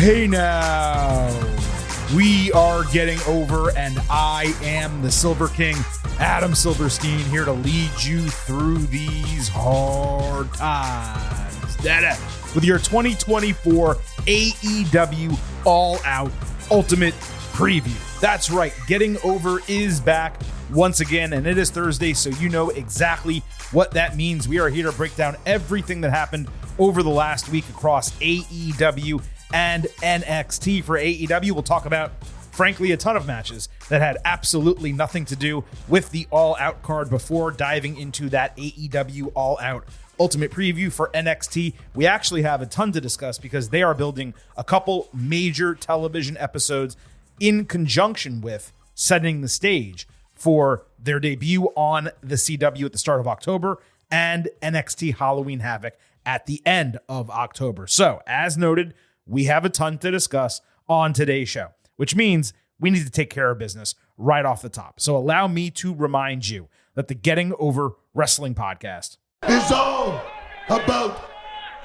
Hey now, we are getting over, and I am the Silver King, Adam Silverstein, here to lead you through these hard times. With your 2024 AEW All Out Ultimate Preview. That's right, Getting Over is back once again, and it is Thursday, so you know exactly what that means. We are here to break down everything that happened over the last week across AEW and NXT. For AEW, we'll talk about, frankly, a ton of matches that had absolutely nothing to do with the All Out card before diving into that AEW All Out Ultimate Preview. For NXT, we actually have a ton to discuss because they are building a couple major television episodes in conjunction with setting the stage for their debut on the CW at the start of October and NXT Halloween Havoc at the end of October. So, as noted, we have a ton to discuss on today's show, which means we need to take care of business right off the top. So allow me to remind you that the Getting Over Wrestling podcast is all about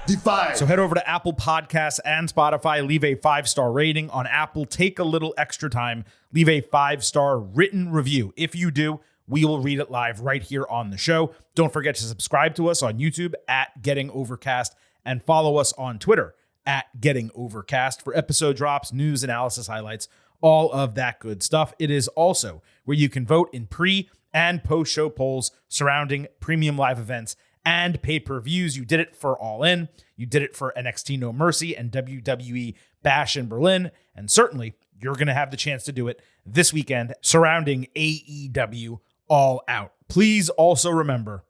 Defy. So head over to Apple Podcasts and Spotify, leave a 5-star rating on Apple, take a little extra time, leave a 5-star written review. If you do, we will read it live right here on the show. Don't forget to subscribe to us on YouTube at Getting Overcast and follow us on Twitter at Getting Overcast for episode drops, news, analysis, highlights, all of that good stuff. It is also where you can vote in pre- and post-show polls surrounding premium live events and pay-per-views. You did it for All In, you did it for NXT No Mercy and WWE Bash in Berlin, and certainly you're going to have the chance to do it this weekend surrounding AEW All Out. Please also remember,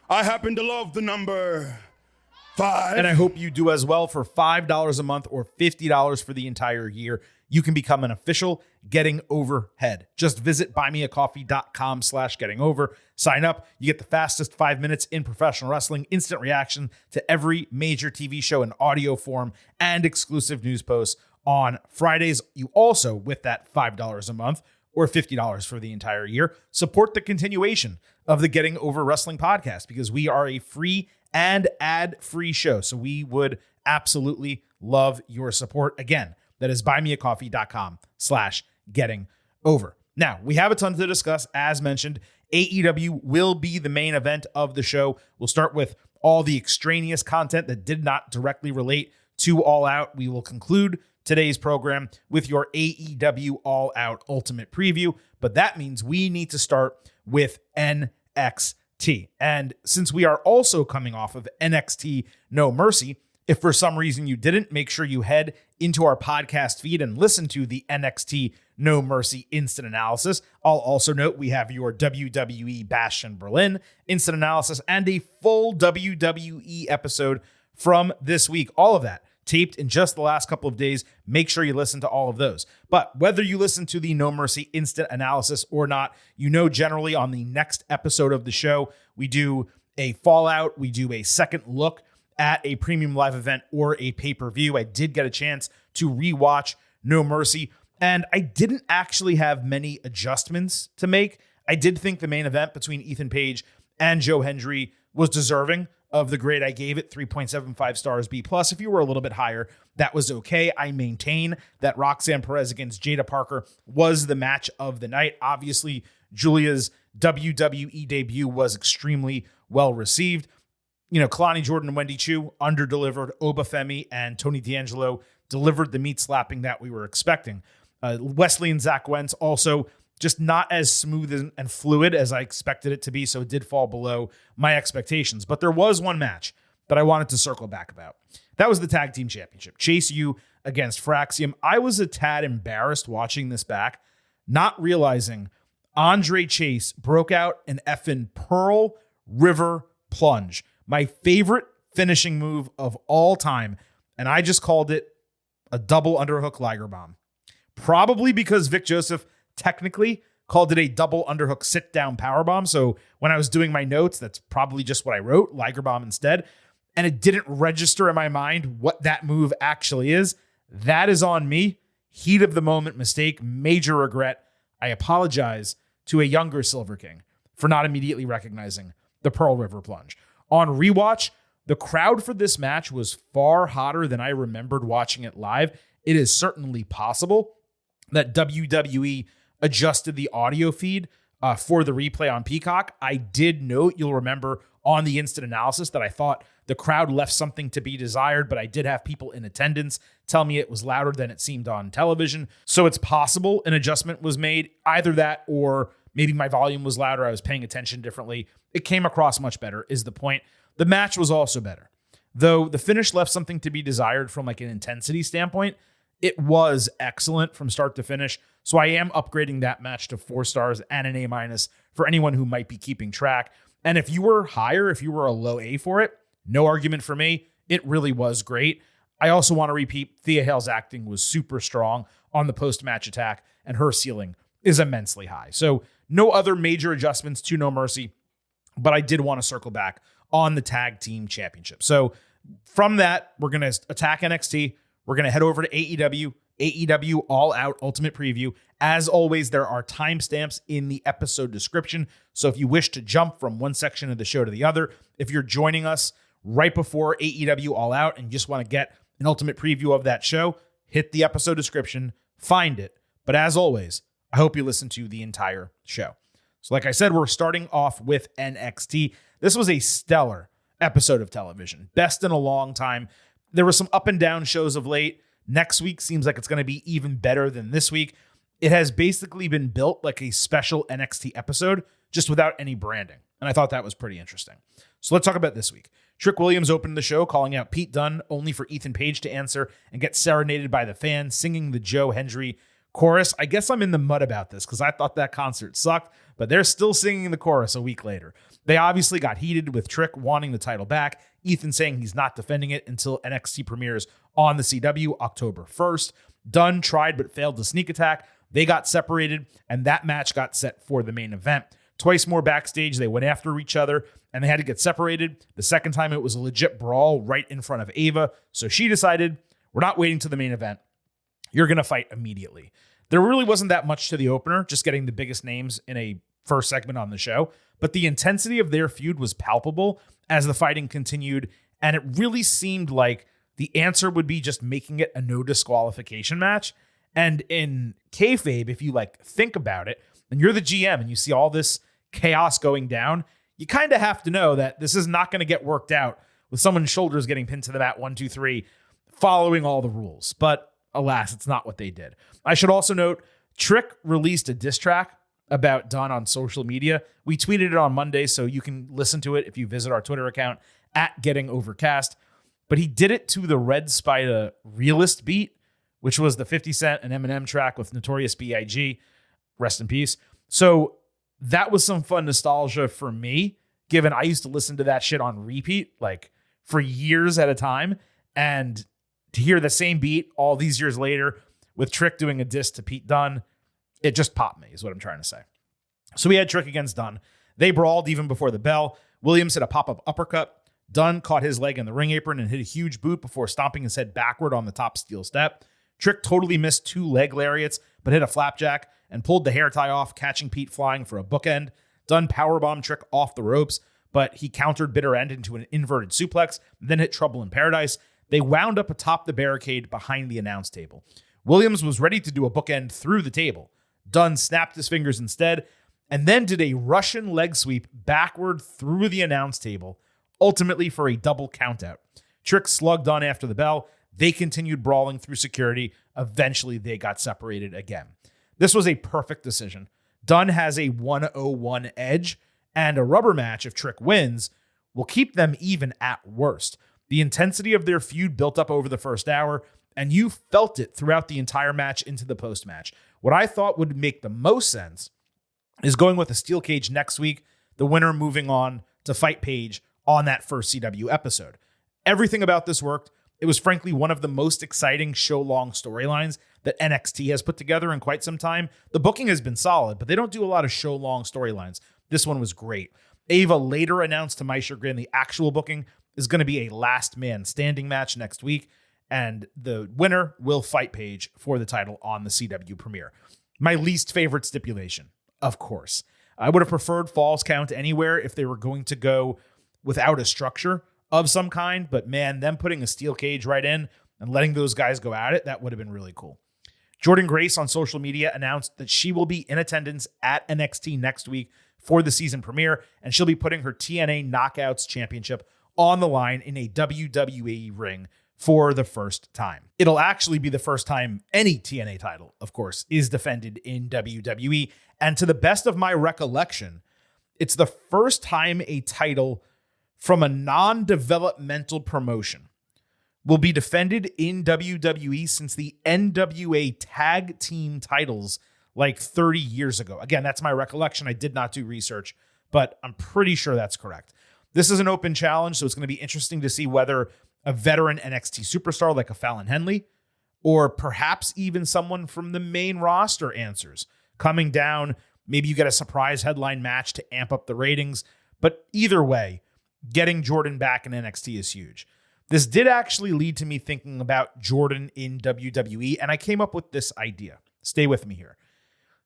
I happen to love the number 5. And I hope you do as well. For $5 a month or $50 for the entire year, you can become an official Getting Over head. Just visit buymeacoffee.com/gettingover. Sign up. You get the fastest 5 minutes in professional wrestling, instant reaction to every major TV show in audio form, and exclusive news posts on Fridays. You also, with that $5 a month or $50 for the entire year, support the continuation of the Getting Over Wrestling podcast because we are a free and ad-free show. So we would absolutely love your support. Again, that is buymeacoffee.com/gettingover. Now, we have a ton to discuss. As mentioned, AEW will be the main event of the show. We'll start with all the extraneous content that did not directly relate to All Out. We will conclude today's program with your AEW All Out Ultimate Preview, but that means we need to start with NXT. And since we are also coming off of NXT No Mercy, if for some reason you didn't, make sure you head into our podcast feed and listen to the NXT No Mercy instant analysis. I'll also note we have your WWE Bash in Berlin instant analysis and a full WWE episode from this week. All of that taped in just the last couple of days. Make sure you listen to all of those. But whether you listen to the No Mercy instant analysis or not, you know generally on the next episode of the show, we do a fallout, we do a second look at a premium live event or a pay-per-view. I did get a chance to rewatch No Mercy, and I didn't actually have many adjustments to make. I did think the main event between Ethan Page and Joe Hendry was deserving of the grade I gave it, 3.75 stars B+. If you were a little bit higher, that was okay. I maintain that Roxanne Perez against Jada Parker was the match of the night. Obviously, Giulia's WWE debut was extremely well received. You know, Kalani Jordan and Wendy Chu under-delivered. Obafemi and Tony D'Angelo delivered the meat slapping that we were expecting. Wesley and Zach Wentz also just not as smooth and fluid as I expected it to be, so it did fall below my expectations. But there was one match that I wanted to circle back about. That was the Tag Team Championship. Chase U against Fraxium. I was a tad embarrassed watching this back, not realizing Andre Chase broke out an effing Pearl River Plunge. My favorite finishing move of all time, and I just called it a double underhook Liger Bomb. Probably because Vic Joseph technically called it a double underhook sit-down powerbomb. So when I was doing my notes, that's probably just what I wrote, Liger Bomb instead. And it didn't register in my mind what that move actually is. That is on me. Heat of the moment mistake, major regret. I apologize to a younger Silver King for not immediately recognizing the Pearl River Plunge. On rewatch, the crowd for this match was far hotter than I remembered watching it live. it is certainly possible that WWE adjusted the audio feed for the replay on Peacock. I did note, you'll remember on the instant analysis, that I thought the crowd left something to be desired, but I did have people in attendance tell me it was louder than it seemed on television. So it's possible an adjustment was made, either that or maybe my volume was louder. I was paying attention differently. It came across much better is the point. The match was also better. Though the finish left something to be desired from like an intensity standpoint, it was excellent from start to finish. So I am upgrading that match to 4 stars and an A- for anyone who might be keeping track. And if you were higher, if you were a low A for it, no argument for me. It really was great. I also want to repeat, Thea Hale's acting was super strong on the post-match attack, and her ceiling is immensely high. So no other major adjustments to No Mercy, but I did want to circle back on the tag team championship. So from that, we're going to attack NXT. We're going to head over to AEW All Out Ultimate Preview. As always, there are timestamps in the episode description. So if you wish to jump from one section of the show to the other, if you're joining us right before AEW All Out and just want to get an ultimate preview of that show, hit the episode description, find it. But as always, I hope you listen to the entire show. So like I said, we're starting off with NXT. This was a stellar episode of television. Best in a long time. There were some up and down shows of late. Next week seems like it's going to be even better than this week. It has basically been built like a special NXT episode, just without any branding. And I thought that was pretty interesting. So let's talk about this week. Trick Williams opened the show calling out Pete Dunne, only for Ethan Page to answer and get serenaded by the fans, singing the Joe Hendry chorus. I guess I'm in the mud about this because I thought that concert sucked, but they're still singing the chorus a week later. They obviously got heated with Trick wanting the title back, Ethan saying he's not defending it until NXT premieres on the CW October 1st. Dunne tried but failed to sneak attack. They got separated, and that match got set for the main event. Twice more backstage, they went after each other, and they had to get separated. The second time, it was a legit brawl right in front of Ava, so she decided, we're not waiting to the main event. You're going to fight immediately. There really wasn't that much to the opener, just getting the biggest names in a first segment on the show, but the intensity of their feud was palpable as the fighting continued, and it really seemed like the answer would be just making it a no disqualification match. And in kayfabe, if you think about it, and you're the GM and you see all this chaos going down, you kind of have to know that this is not going to get worked out with someone's shoulders getting pinned to the mat 1, 2, 3, following all the rules. But alas, it's not what they did. I should also note, Trick released a diss track about Dunne on social media. We tweeted it on Monday, so you can listen to it if you visit our Twitter account @GettingOvercast. But he did it to the Red Spider Realist beat, which was the 50 Cent and Eminem track with Notorious B.I.G. Rest in peace. So that was some fun nostalgia for me, given I used to listen to that shit on repeat, for years at a time. And to hear the same beat all these years later with Trick doing a diss to Pete Dunne, it just popped me, is what I'm trying to say. So we had Trick against Dunne. They brawled even before the bell. Williams hit a pop-up uppercut. Dunne caught his leg in the ring apron and hit a huge boot before stomping his head backward on the top steel step. Trick totally missed 2 leg lariats, but hit a flapjack and pulled the hair tie off, catching Pete flying for a bookend. Dunne powerbombed Trick off the ropes, but he countered bitter end into an inverted suplex, then hit Trouble in Paradise. They wound up atop the barricade behind the announce table. Williams was ready to do a bookend through the table. Dunne snapped his fingers instead, and then did a Russian leg sweep backward through the announce table, ultimately for a double countout. Trick slugged Dunne after the bell. They continued brawling through security. Eventually, they got separated again. This was a perfect decision. Dunne has a 101 edge, and a rubber match, if Trick wins, will keep them even at worst. The intensity of their feud built up over the first hour, and you felt it throughout the entire match into the post-match. What I thought would make the most sense is going with a steel cage next week, the winner moving on to fight Page on that first CW episode. Everything about this worked. It was frankly one of the most exciting show-long storylines that NXT has put together in quite some time. The booking has been solid, but they don't do a lot of show-long storylines. This one was great. Ava later announced to my chagrin the actual booking is going to be a last man standing match next week, and the winner will fight Page for the title on the CW premiere. My least favorite stipulation, of course. I would have preferred Falls Count Anywhere if they were going to go without a structure of some kind, but man, them putting a steel cage right in, and letting those guys go at it, that would have been really cool. Jordynne Grace on social media announced that she will be in attendance at NXT next week for the season premiere, and she'll be putting her TNA Knockouts Championship on the line in a WWE ring for the first time. It'll actually be the first time any TNA title, of course, is defended in WWE. And to the best of my recollection, it's the first time a title from a non-developmental promotion will be defended in WWE since the NWA tag team titles like 30 years ago. Again, that's my recollection. I did not do research, but I'm pretty sure that's correct. This is an open challenge, so it's going to be interesting to see whether a veteran NXT superstar like a Fallon Henley, or perhaps even someone from the main roster answers. Coming down, maybe you get a surprise headline match to amp up the ratings. But either way, getting Jordynne back in NXT is huge. This did actually lead to me thinking about Jordynne in WWE, and I came up with this idea. Stay with me here.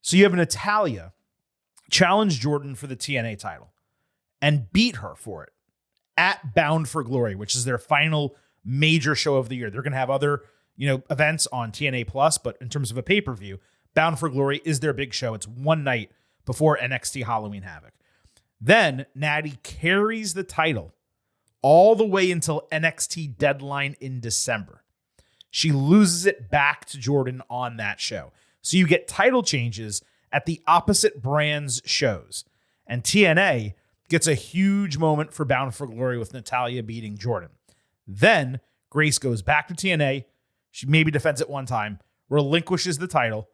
So you have Natalya challenge Jordynne for the TNA title and beat her for it at Bound for Glory, which is their final major show of the year. They're going to have other, events on TNA Plus, but in terms of a pay-per-view, Bound for Glory is their big show. It's one night before NXT Halloween Havoc. Then Natty carries the title all the way until NXT Deadline in December. She loses it back to Jordynne on that show. So you get title changes at the opposite brands' shows. And TNA gets a huge moment for Bound for Glory with Natalya beating Jordynne. Then Grace goes back to TNA. She maybe defends it one time, relinquishes the title,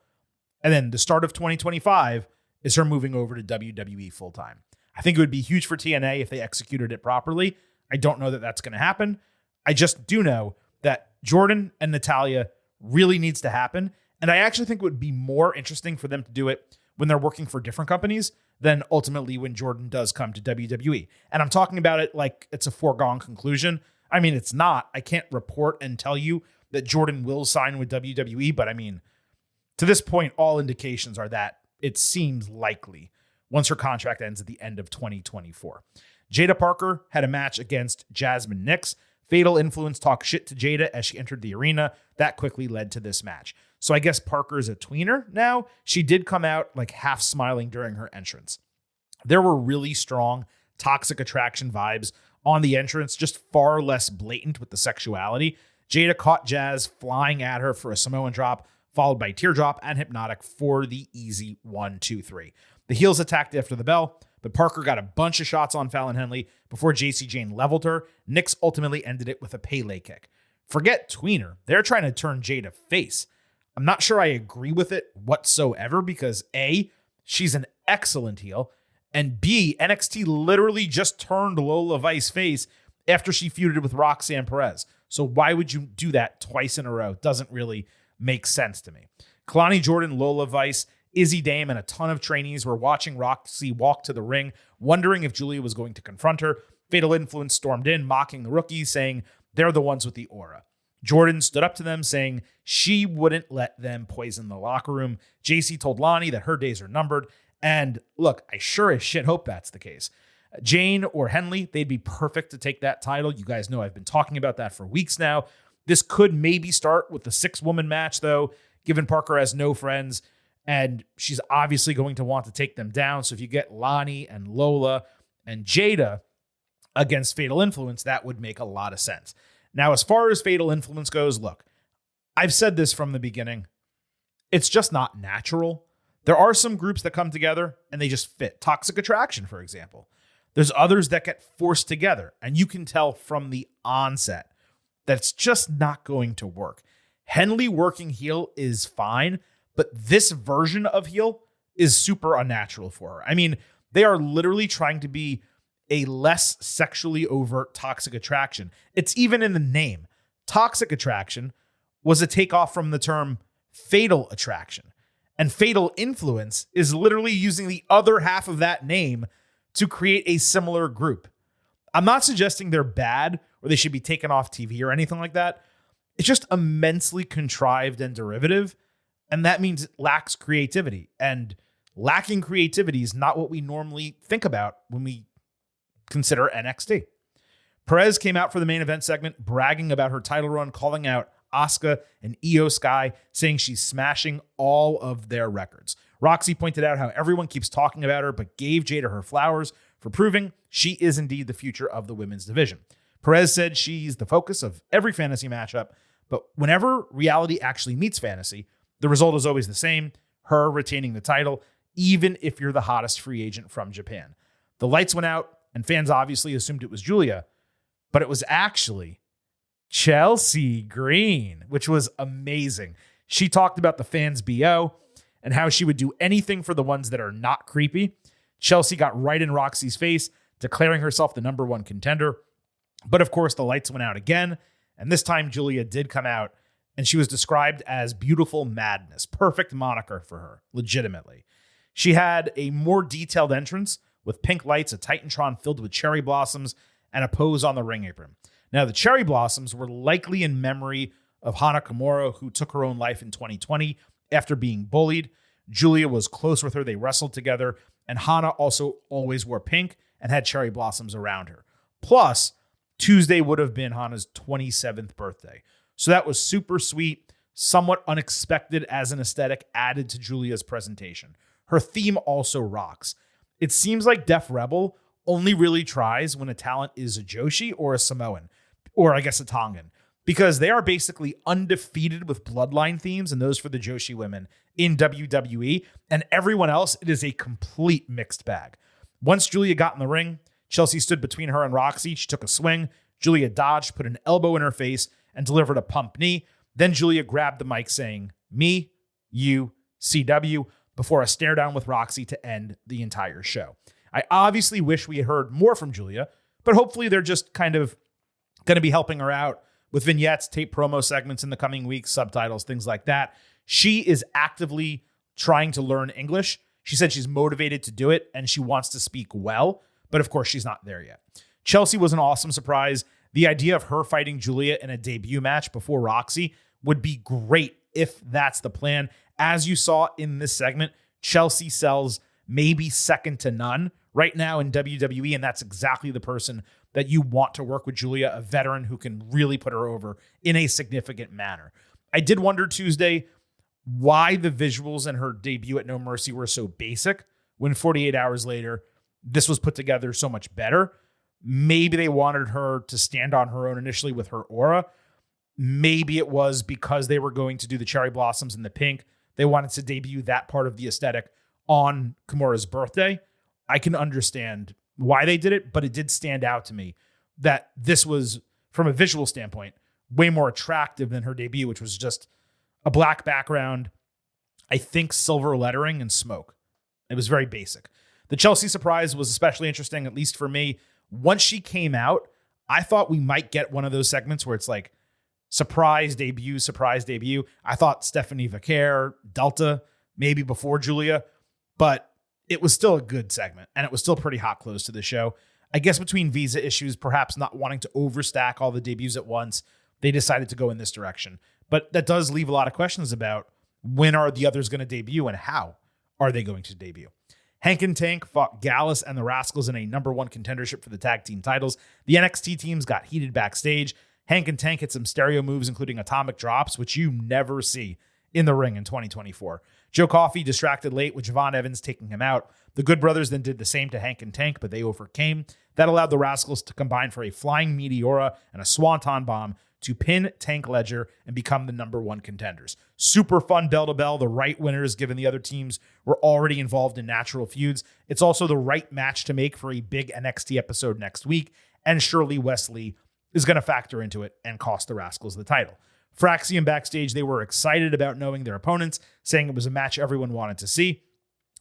and then the start of 2025 is her moving over to WWE full-time. I think it would be huge for TNA if they executed it properly. I don't know that that's going to happen. I just do know that Jordynne and Natalya really needs to happen, and I actually think it would be more interesting for them to do it when they're working for different companies than ultimately when Jordynne does come to WWE. And I'm talking about it like it's a foregone conclusion. I mean, it's not. I can't report and tell you that Jordynne will sign with WWE, but I mean, to this point, all indications are that it seems likely once her contract ends at the end of 2024. Jada Parker had a match against Jasmine Nix. Fatal Influence talked shit to Jada as she entered the arena. That quickly led to this match. So I guess Parker's a tweener now. She did come out like half smiling during her entrance. There were really strong Toxic Attraction vibes on the entrance, just far less blatant with the sexuality. Jada caught Jazz flying at her for a Samoan drop, followed by Teardrop and Hypnotic for the easy 1-2-3. The heels attacked after the bell, but Parker got a bunch of shots on Fallon Henley before JC Jane leveled her. Nix ultimately ended it with a Pele kick. Forget tweener. They're trying to turn Jada face. I'm not sure I agree with it whatsoever because A, she's an excellent heel, and B, NXT literally just turned Lola Vice face after she feuded with Roxanne Perez. So why would you do that twice in a row? Doesn't really make sense to me. Kalani Jordan, Lola Vice, Izzy Dame, and a ton of trainees were watching Roxy walk to the ring, wondering if Giulia was going to confront her. Fatal Influence stormed in, mocking the rookies, saying they're the ones with the aura. Jordan stood up to them, saying she wouldn't let them poison the locker room. JC told Lonnie that her days are numbered. And look, I sure as shit hope that's the case. Jane or Henley, they'd be perfect to take that title. You guys know I've been talking about that for weeks now. This could maybe start with the 6-woman match, though, given Parker has no friends, and she's obviously going to want to take them down. So if you get Lonnie and Lola and Jada against Fatal Influence, that would make a lot of sense. Now, as far as Fatal Influence goes, look, I've said this from the beginning. It's just not natural. There are some groups that come together and they just fit. Toxic Attraction, for example. There's others that get forced together, and you can tell from the onset that it's just not going to work. Henley working heel is fine, but this version of heel is super unnatural for her. I mean, they are literally trying to be a less sexually overt Toxic Attraction. It's even in the name. Toxic Attraction was a takeoff from the term Fatal Attraction. And Fatal Influence is literally using the other half of that name to create a similar group. I'm not suggesting they're bad or they should be taken off TV or anything like that. It's just immensely contrived and derivative, and that means it lacks creativity. And lacking creativity is not what we normally think about when we consider NXT. Perez came out for the main event segment, bragging about her title run, calling out Asuka and Io Sky, saying she's smashing all of their records. Roxy pointed out how everyone keeps talking about her, but gave Jada her flowers for proving she is indeed the future of the women's division. Perez said she's the focus of every fantasy matchup, but whenever reality actually meets fantasy, the result is always the same, her retaining the title, even if you're the hottest free agent from Japan. The lights went out, and fans obviously assumed it was Giulia, but it was actually Chelsea Green, which was amazing. She talked about the fans' BO and how she would do anything for the ones that are not creepy. Chelsea got right in Roxy's face, declaring herself the number one contender. But of course, the lights went out again, and this time Giulia did come out, and she was described as beautiful madness. Perfect moniker for her, legitimately. She had a more detailed entrance with pink lights, a Titantron filled with cherry blossoms, and a pose on the ring apron. Now, the cherry blossoms were likely in memory of Hana Kimura, who took her own life in 2020 after being bullied. Giulia was close with her. They wrestled together, and Hana also always wore pink and had cherry blossoms around her. Plus, Tuesday would have been Hana's 27th birthday. So that was super sweet, somewhat unexpected as an aesthetic added to Giulia's presentation. Her theme also rocks. It seems like Def Rebel only really tries when a talent is a Joshi or a Samoan, or I guess a Tongan, because they are basically undefeated with bloodline themes and those for the Joshi women in WWE, and everyone else, it is a complete mixed bag. Once Giulia got in the ring, Chelsea stood between her and Roxy. She took a swing. Giulia dodged, put an elbow in her face, and delivered a pump knee. Then Giulia grabbed the mic saying, "Me, you, CW," before a stare down with Roxy to end the entire show. I obviously wish we had heard more from Giulia, but hopefully they're just kind of going to be helping her out with vignettes, tape promo segments in the coming weeks, subtitles, things like that. She is actively trying to learn English. She said she's motivated to do it and she wants to speak well, but of course she's not there yet. Chelsea was an awesome surprise. The idea of her fighting Giulia in a debut match before Roxy would be great if that's the plan. As you saw in this segment, Chelsea sells maybe second to none right now in WWE, and that's exactly the person that you want to work with Giulia, a veteran who can really put her over in a significant manner. I did wonder Tuesday why the visuals in her debut at No Mercy were so basic when 48 hours later, this was put together so much better. Maybe they wanted her to stand on her own initially with her aura. Maybe it was because they were going to do the cherry blossoms and the pink. They wanted to debut that part of the aesthetic on Kimura's birthday. I can understand why they did it, but it did stand out to me that this was, from a visual standpoint, way more attractive than her debut, which was just a black background, I think silver lettering and smoke. It was very basic. The Chelsea surprise was especially interesting, at least for me. Once she came out, I thought we might get one of those segments where it's like surprise debut. I thought Stephanie Vaquer, Delta, maybe before Giulia, but it was still a good segment and it was still pretty hot close to the show. I guess between visa issues, perhaps not wanting to overstack all the debuts at once, they decided to go in this direction. But that does leave a lot of questions about when are the others going to debut and how are they going to debut. Hank and Tank fought Gallus and the Rascals in a number one contendership for the tag team titles. The NXT teams got heated backstage. Hank and Tank hit some stereo moves, including atomic drops, which you never see in the ring in 2024. Joe Coffey distracted late with Javon Evans taking him out. The Good Brothers then did the same to Hank and Tank, but they overcame. That allowed the Rascals to combine for a flying Meteora and a Swanton Bomb to pin Tank Ledger and become the number one contenders. Super fun bell-to-bell, the right winners given the other teams were already involved in natural feuds. It's also the right match to make for a big NXT episode next week, and surely Wesley is going to factor into it and cost the Rascals the title. Fraxium backstage, they were excited about knowing their opponents, saying it was a match everyone wanted to see.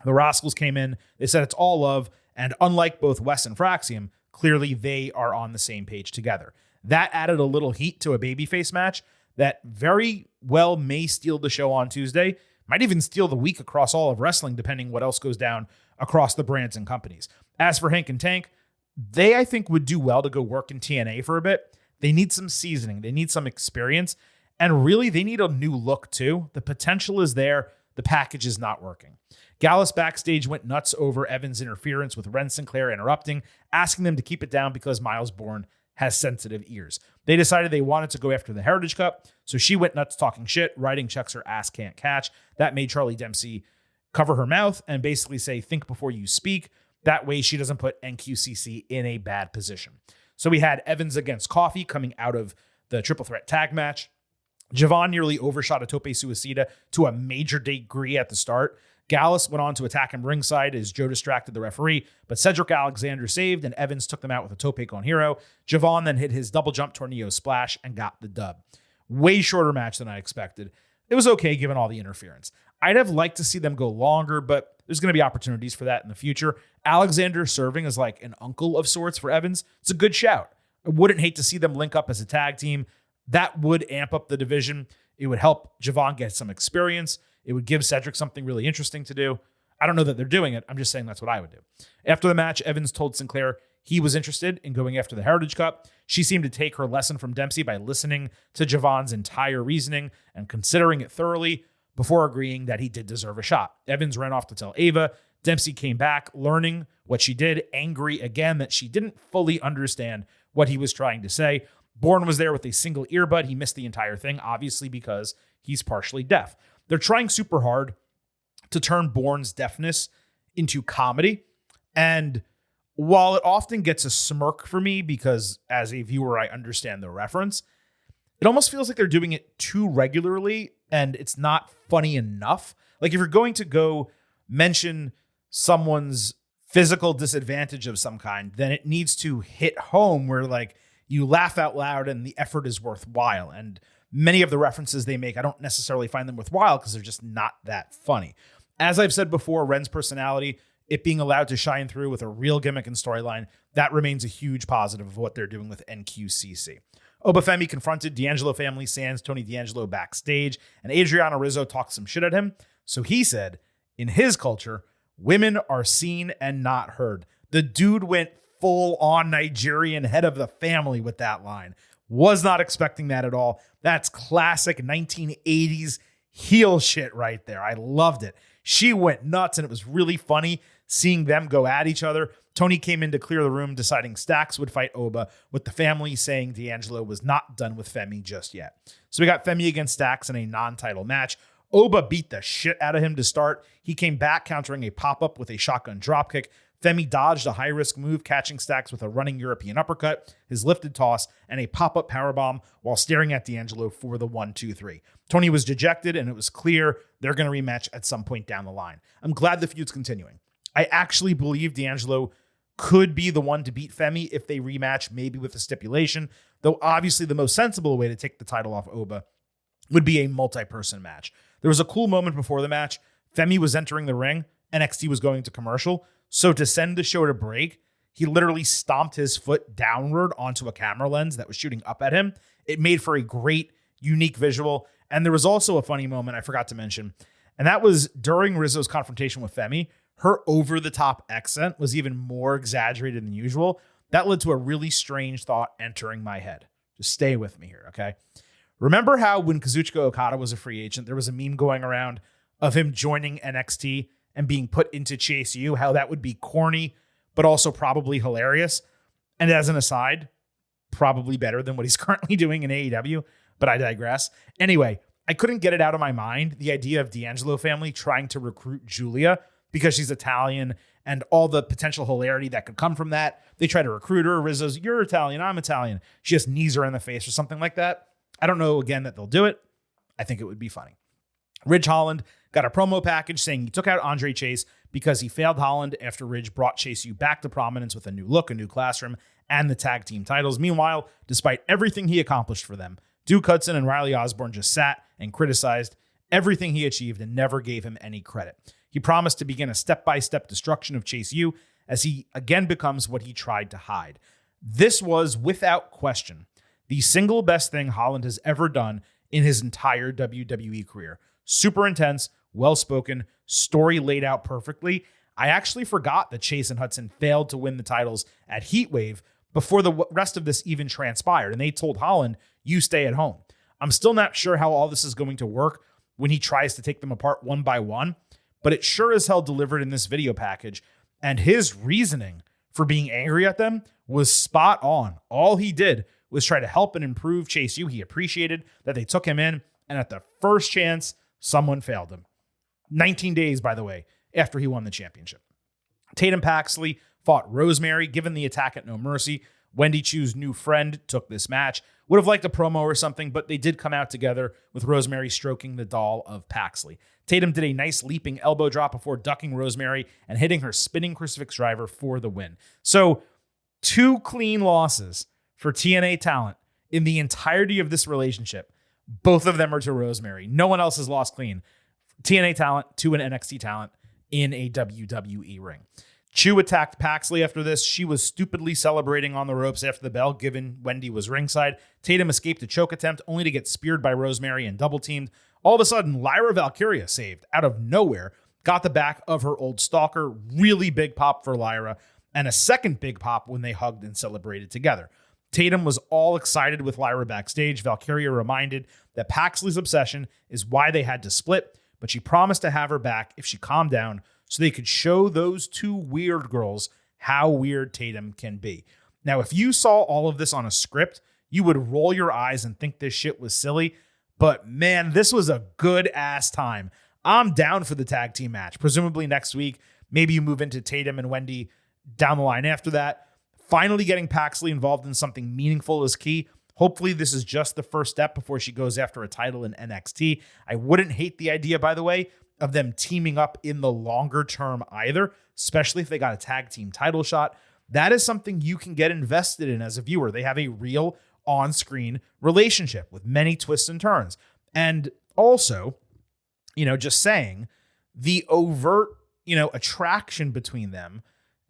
The Rascals came in, they said it's all love, and unlike both Wes and Fraxium, clearly they are on the same page together. That added a little heat to a babyface match that very well may steal the show on Tuesday, might even steal the week across all of wrestling, depending what else goes down across the brands and companies. As for Hank and Tank, they, I think, would do well to go work in TNA for a bit. They need some seasoning. They need some experience. And really, they need a new look, too. The potential is there. The package is not working. Gallus backstage went nuts over Evans' interference with Ren Sinclair interrupting, asking them to keep it down because Miles Bourne has sensitive ears. They decided they wanted to go after the Heritage Cup, so she went nuts talking shit, writing checks her ass can't catch. That made Charlie Dempsey cover her mouth and basically say, think before you speak. That way she doesn't put NQCC in a bad position. So we had Evans against Coffey coming out of the triple threat tag match. Javon nearly overshot a tope suicida to a major degree at the start. Gallus went on to attack him ringside as Joe distracted the referee, but Cedric Alexander saved and Evans took them out with a tope con hero. Javon then hit his double jump tornado splash and got the dub. Way shorter match than I expected. It was okay given all the interference. I'd have liked to see them go longer, but there's going to be opportunities for that in the future. Alexander serving as like an uncle of sorts for Evans. It's a good shout. I wouldn't hate to see them link up as a tag team. That would amp up the division. It would help Javon get some experience. It would give Cedric something really interesting to do. I don't know that they're doing it. I'm just saying that's what I would do. After the match, Evans told Sinclair he was interested in going after the Heritage Cup. She seemed to take her lesson from Dempsey by listening to Javon's entire reasoning and considering it thoroughly before agreeing that he did deserve a shot. Evans ran off to tell Ava. Dempsey came back, learning what she did, angry again that she didn't fully understand what he was trying to say. Bourne was there with a single earbud. He missed the entire thing, obviously because he's partially deaf. They're trying super hard to turn Bourne's deafness into comedy. And while it often gets a smirk for me because as a viewer, I understand the reference, it almost feels like they're doing it too regularly and it's not funny enough. Like if you're going to go mention someone's physical disadvantage of some kind, then it needs to hit home where like you laugh out loud and the effort is worthwhile. And many of the references they make, I don't necessarily find them worthwhile because they're just not that funny. As I've said before, Ren's personality, it being allowed to shine through with a real gimmick and storyline, that remains a huge positive of what they're doing with NQCC. Obafemi confronted D'Angelo family sans Tony D'Angelo backstage, and Adriana Rizzo talked some shit at him. So he said, in his culture, women are seen and not heard. The dude went full on Nigerian head of the family with that line. Was not expecting that at all. That's classic 1980s heel shit right there. I loved it. She went nuts and it was really funny seeing them go at each other. Tony came in to clear the room, deciding Stax would fight Oba, with the family saying D'Angelo was not done with Femi just yet. So we got Femi against Stax in a non-title match. Oba beat the shit out of him to start. He came back countering a pop-up with a shotgun dropkick. Femi dodged a high-risk move, catching Stax with a running European uppercut, his lifted toss, and a pop-up powerbomb while staring at D'Angelo for the 1-2-3. Tony was dejected, and it was clear they're going to rematch at some point down the line. I'm glad the feud's continuing. I actually believe D'Angelo could be the one to beat Femi if they rematch, maybe with a stipulation, though obviously the most sensible way to take the title off Oba would be a multi-person match. There was a cool moment before the match. Femi was entering the ring. NXT was going to commercial. So to send the show to break, he literally stomped his foot downward onto a camera lens that was shooting up at him. It made for a great, unique visual. And there was also a funny moment I forgot to mention. And that was during Rizzo's confrontation with Femi. Her over-the-top accent was even more exaggerated than usual. That led to a really strange thought entering my head. Just stay with me here, okay? Remember how when Kazuchika Okada was a free agent, there was a meme going around of him joining NXT and being put into Chase U, how that would be corny, but also probably hilarious. And as an aside, probably better than what he's currently doing in AEW, but I digress. Anyway, I couldn't get it out of my mind, the idea of D'Angelo family trying to recruit Giulia because she's Italian and all the potential hilarity that could come from that. They try to recruit her. Rizzo's, you're Italian, I'm Italian. She just knees her in the face or something like that. I don't know, again, that they'll do it. I think it would be funny. Ridge Holland got a promo package saying he took out Andre Chase because he failed Holland after Ridge brought Chase U back to prominence with a new look, a new classroom, and the tag team titles. Meanwhile, despite everything he accomplished for them, Duke Hudson and Riley Osborne just sat and criticized everything he achieved and never gave him any credit. He promised to begin a step-by-step destruction of Chase U as he again becomes what he tried to hide. This was, without question, the single best thing Holland has ever done in his entire WWE career. Super intense, well-spoken, story laid out perfectly. I actually forgot that Chase and Hudson failed to win the titles at Heatwave before the rest of this even transpired, and they told Holland, you stay at home. I'm still not sure how all this is going to work when he tries to take them apart one by one, but it sure as hell delivered in this video package, and his reasoning for being angry at them was spot on. All he did was try to help and improve Chase U. He appreciated that they took him in, and at the first chance, someone failed him. 19 days, by the way, after he won the championship. Tatum Paxley fought Rosemary, given the attack at No Mercy. Wendy Chu's new friend took this match. Would have liked a promo or something, but they did come out together with Rosemary stroking the doll of Paxley. Tatum did a nice leaping elbow drop before ducking Rosemary and hitting her spinning crucifix driver for the win. So 2 clean losses for TNA talent in the entirety of this relationship. Both of them are to Rosemary. No one else has lost clean. TNA talent to an NXT talent in a WWE ring. Chu attacked Paxley after this. She was stupidly celebrating on the ropes after the bell, given Wendy was ringside. Tatum escaped a choke attempt, only to get speared by Rosemary and double-teamed. All of a sudden, Lyra Valkyria saved out of nowhere, got the back of her old stalker. Really big pop for Lyra, and a second big pop when they hugged and celebrated together. Tatum was all excited with Lyra backstage. Valkyria reminded that Paxley's obsession is why they had to split, but she promised to have her back if she calmed down so they could show those 2 weird girls how weird Tatum can be. Now, if you saw all of this on a script, you would roll your eyes and think this shit was silly, but man, this was a good-ass time. I'm down for the tag team match. Presumably next week, maybe you move into Tatum and Wendy down the line after that. Finally getting Paxley involved in something meaningful is key. Hopefully this is just the first step before she goes after a title in NXT. I wouldn't hate the idea, by the way, of them teaming up in the longer term either, especially if they got a tag team title shot. That is something you can get invested in as a viewer. They have a real on-screen relationship with many twists and turns. And also, just saying, the overt, attraction between them,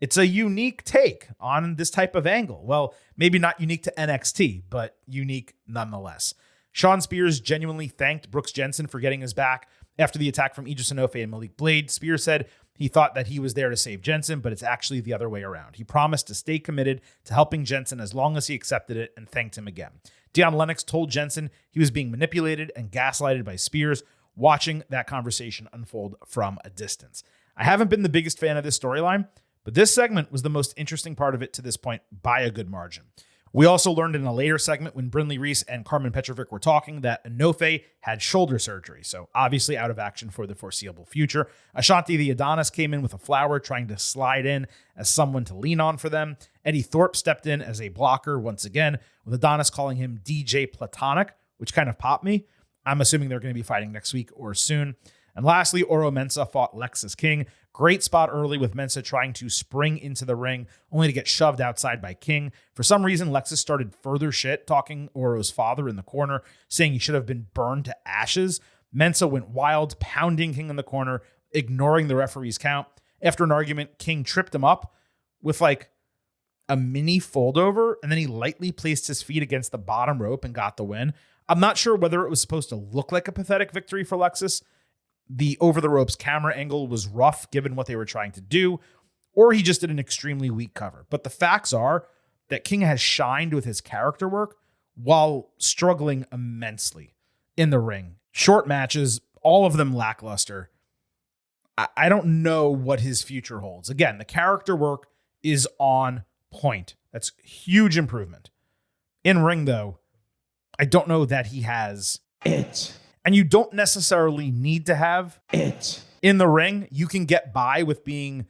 it's a unique take on this type of angle. Well, maybe not unique to NXT, but unique nonetheless. Shawn Spears genuinely thanked Brooks Jensen for getting his back after the attack from Idris Enofe and Malik Blade. Spears said he thought that he was there to save Jensen, but it's actually the other way around. He promised to stay committed to helping Jensen as long as he accepted it, and thanked him again. Deion Lennox told Jensen he was being manipulated and gaslighted by Spears, watching that conversation unfold from a distance. I haven't been the biggest fan of this storyline, but this segment was the most interesting part of it to this point by a good margin. We also learned in a later segment when Brindley Reese and Carmen Petrovic were talking that Enofe had shoulder surgery, so obviously out of action for the foreseeable future. Ashanti the Adonis came in with a flower, trying to slide in as someone to lean on for them. Eddie Thorpe stepped in as a blocker once again, with Adonis calling him DJ Platonic, which kind of popped me. I'm assuming they're going to be fighting next week or soon. And lastly, Oro Mensah fought Lexus King. Great spot early with Mensah trying to spring into the ring, only to get shoved outside by King. For some reason, Lexus started further shit, talking Oro's father in the corner, saying he should have been burned to ashes. Mensah went wild, pounding King in the corner, ignoring the referee's count. After an argument, King tripped him up with like a mini fold over, and then he lightly placed his feet against the bottom rope and got the win. I'm not sure whether it was supposed to look like a pathetic victory for Lexus. The over-the-ropes camera angle was rough given what they were trying to do, or he just did an extremely weak cover. But the facts are that King has shined with his character work while struggling immensely in the ring. Short matches, all of them lackluster. I don't know what his future holds. Again, the character work is on point. That's huge improvement. In ring, though, I don't know that he has it. And you don't necessarily need to have it in the ring. You can get by with being,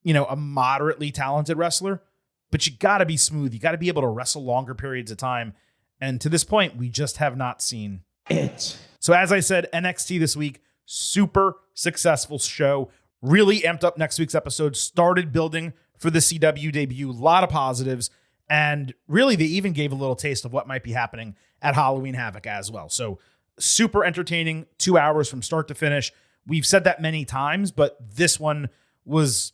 a moderately talented wrestler, but you got to be smooth. You got to be able to wrestle longer periods of time. And to this point, we just have not seen it. So as I said, NXT this week, super successful show. Really amped up next week's episode. Started building for the CW debut. A lot of positives. And really, they even gave a little taste of what might be happening at Halloween Havoc as well. So super entertaining, 2 hours from start to finish. We've said that many times, but this one was,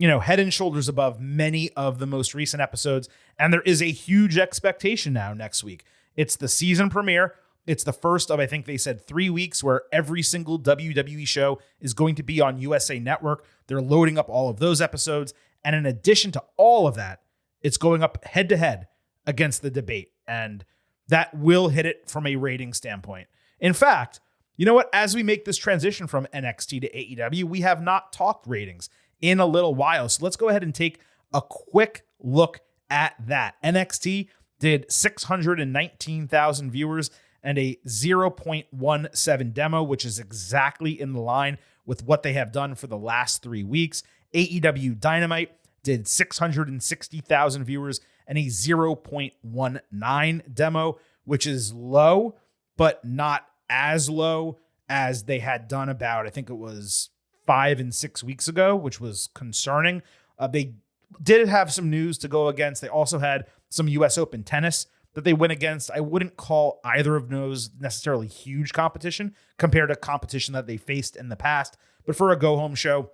head and shoulders above many of the most recent episodes. And there is a huge expectation now next week. It's the season premiere. It's the first of, I think they said 3 weeks where every single WWE show is going to be on USA Network. They're loading up all of those episodes. And in addition to all of that, it's going up head to head against the debate. And that will hit it from a rating standpoint. In fact, you know what? As we make this transition from NXT to AEW, we have not talked ratings in a little while. So let's go ahead and take A quick look at that. NXT did 619,000 viewers and a 0.17 demo, which is exactly in the line with what they have done for the last 3 weeks. AEW Dynamite did 660,000 viewers and a 0.19 demo, which is low, but not as low as they had done about, I think it was 5 and 6 weeks ago, which was concerning. They did have some news to go against. They also had some US Open tennis that they went against. I wouldn't call either of those necessarily huge competition compared to competition that they faced in the past. But for a go-home show,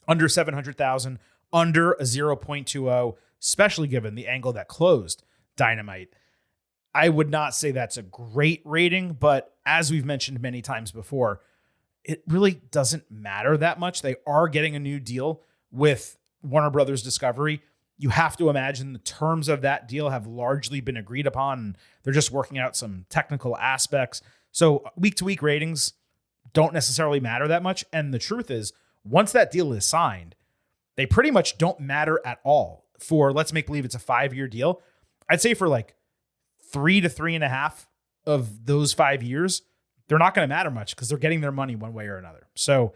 under 700,000, under a 0.20, especially given the angle that closed Dynamite, I would not say that's a great rating, but as we've mentioned many times before, it really doesn't matter that much. They are getting a new deal with Warner Brothers Discovery. You have to imagine the terms of that deal have largely been agreed upon, and they're just working out some technical aspects. So week-to-week ratings don't necessarily matter that much. And the truth is, once that deal is signed, they pretty much don't matter at all. For, let's make believe it's a 5-year deal. I'd say for like 3 to 3.5 of those 5 years, they're not going to matter much because they're getting their money one way or another. So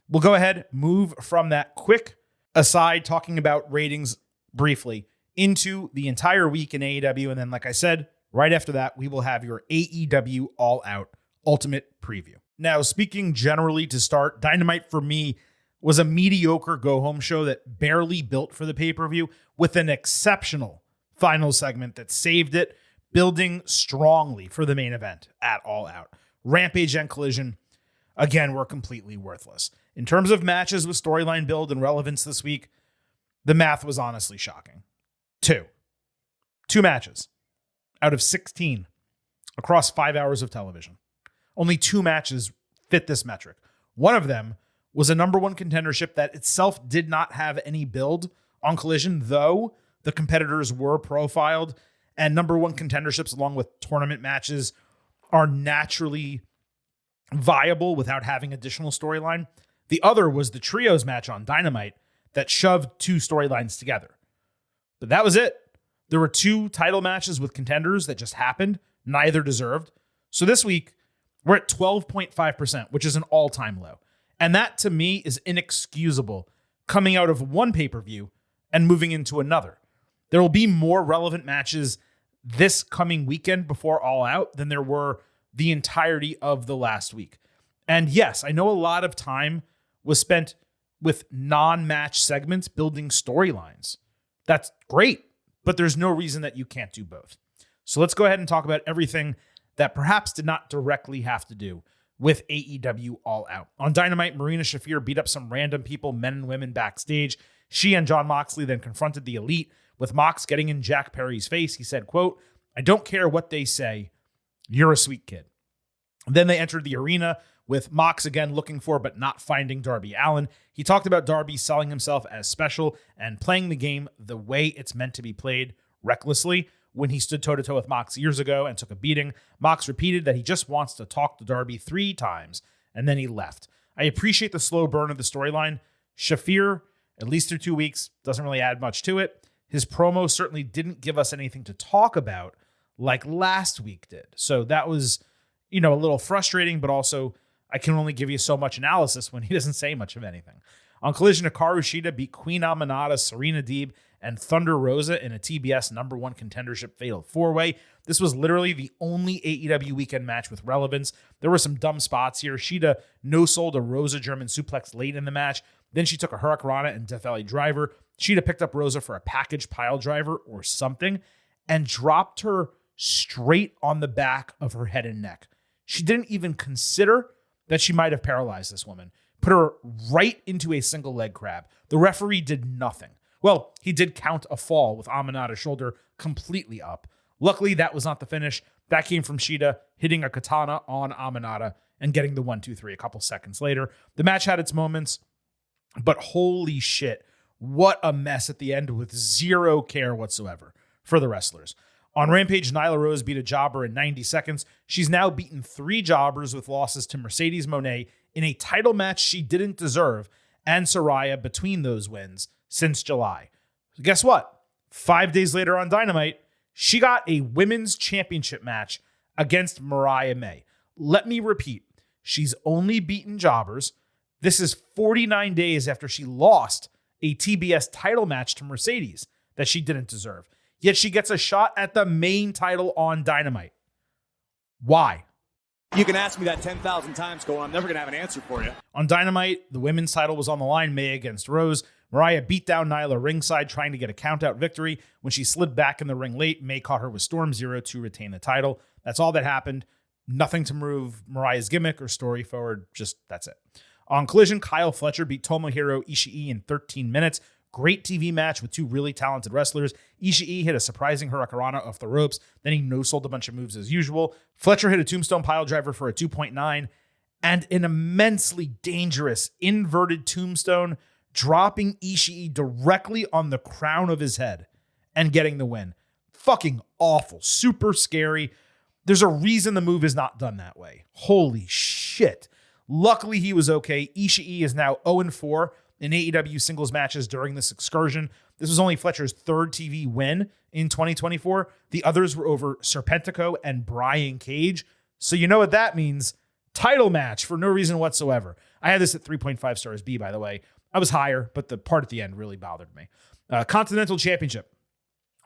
we'll go ahead, move from that quick aside, talking about ratings briefly, into the entire week in AEW. And then, like I said, right after that, we will have your AEW All Out Ultimate Preview. Now, speaking generally to start, Dynamite for me was a mediocre go-home show that barely built for the pay-per-view, with an exceptional final segment that saved it, building strongly for the main event at All Out. Rampage and Collision, again, were completely worthless. In terms of matches with storyline build and relevance this week, the math was honestly shocking. 2 matches out of 16 across 5 hours of television. Only 2 matches fit this metric. One of them was a number one contendership that itself did not have any build on Collision, though the competitors were profiled, and number one contenderships along with tournament matches are naturally viable without having additional storyline. The other was the trios match on Dynamite that shoved 2 storylines together. But that was it. There were 2 title matches with contenders that just happened. Neither deserved. So this week, we're at 12.5%, which is an all-time low. And that, to me, is inexcusable coming out of one pay-per-view and moving into another. There will be more relevant matches this coming weekend before All Out than there were the entirety of the last week. And yes, I know a lot of time was spent with non-match segments building storylines. That's great, but there's no reason that you can't do both. So let's go ahead and talk about everything that perhaps did not directly have to do with AEW All Out. On Dynamite, Marina Shafir beat up some random people, men and women, backstage. She and Jon Moxley then confronted the Elite, with Mox getting in Jack Perry's face. He said, quote, "I don't care what they say. You're a sweet kid." Then they entered the arena with Mox again looking for but not finding Darby Allin. He talked about Darby selling himself as special and playing the game the way it's meant to be played, recklessly. When he stood toe-to-toe with Mox years ago and took a beating, Mox repeated that he just wants to talk to Darby 3 times, and then he left. I appreciate the slow burn of the storyline. Shafir, at least through 2 weeks, doesn't really add much to it. His promo certainly didn't give us anything to talk about like last week did. So that was, a little frustrating, but also I can only give you so much analysis when he doesn't say much of anything. On Collision, Hikaru Shida beat Queen Aminata, Serena Deeb, and Thunder Rosa in a TBS number one contendership fatal 4-way. This was literally the only AEW weekend match with relevance. There were some dumb spots here. Shida no-sold a Rosa German suplex late in the match. Then she took a Hurricanrana and Death Valley driver. Shida picked up Rosa for a package pile driver or something and dropped her straight on the back of her head and neck. She didn't even consider that she might have paralyzed this woman. Put her right into a single leg crab. The referee did nothing. Well, he did count a fall with Aminata's shoulder completely up. Luckily, that was not the finish. That came from Shida hitting a katana on Aminata and getting the 1-2-3 a couple seconds later. The match had its moments, but holy shit, what a mess at the end with zero care whatsoever for the wrestlers. On Rampage, Nyla Rose beat a jobber in 90 seconds. She's now beaten 3 jobbers with losses to Mercedes Moné in a title match she didn't deserve and Saraya between those wins since July. So guess what? 5 days later on Dynamite, she got a women's championship match against Mariah May. Let me repeat, she's only beaten jobbers. This is 49 days after she lost a TBS title match to Mercedes that she didn't deserve. Yet she gets a shot at the main title on Dynamite. Why? You can ask me that 10,000 times, Cole. I'm never going to have an answer for you. On Dynamite, the women's title was on the line, May against Rose. Mariah beat down Nyla ringside, trying to get a count-out victory. When she slid back in the ring late, May caught her with Storm Zero to retain the title. That's all that happened. Nothing to move Mariah's gimmick or story forward. Just that's it. On Collision, Kyle Fletcher beat Tomohiro Ishii in 13 minutes. Great TV match with two really talented wrestlers. Ishii hit a surprising hurricanrana off the ropes. Then he no-sold a bunch of moves as usual. Fletcher hit a tombstone piledriver for a 2.9 and an immensely dangerous inverted tombstone, dropping Ishii directly on the crown of his head and getting the win. Fucking awful. Super scary. There's a reason the move is not done that way. Holy shit. Luckily, he was okay. Ishii is now 0-4 in AEW singles matches during this excursion. This was only Fletcher's third TV win in 2024. The others were over Serpentico and Brian Cage. So you know what that means. Title match for no reason whatsoever. I had this at 3.5 stars B, by the way. I was higher, but the part at the end really bothered me. Continental Championship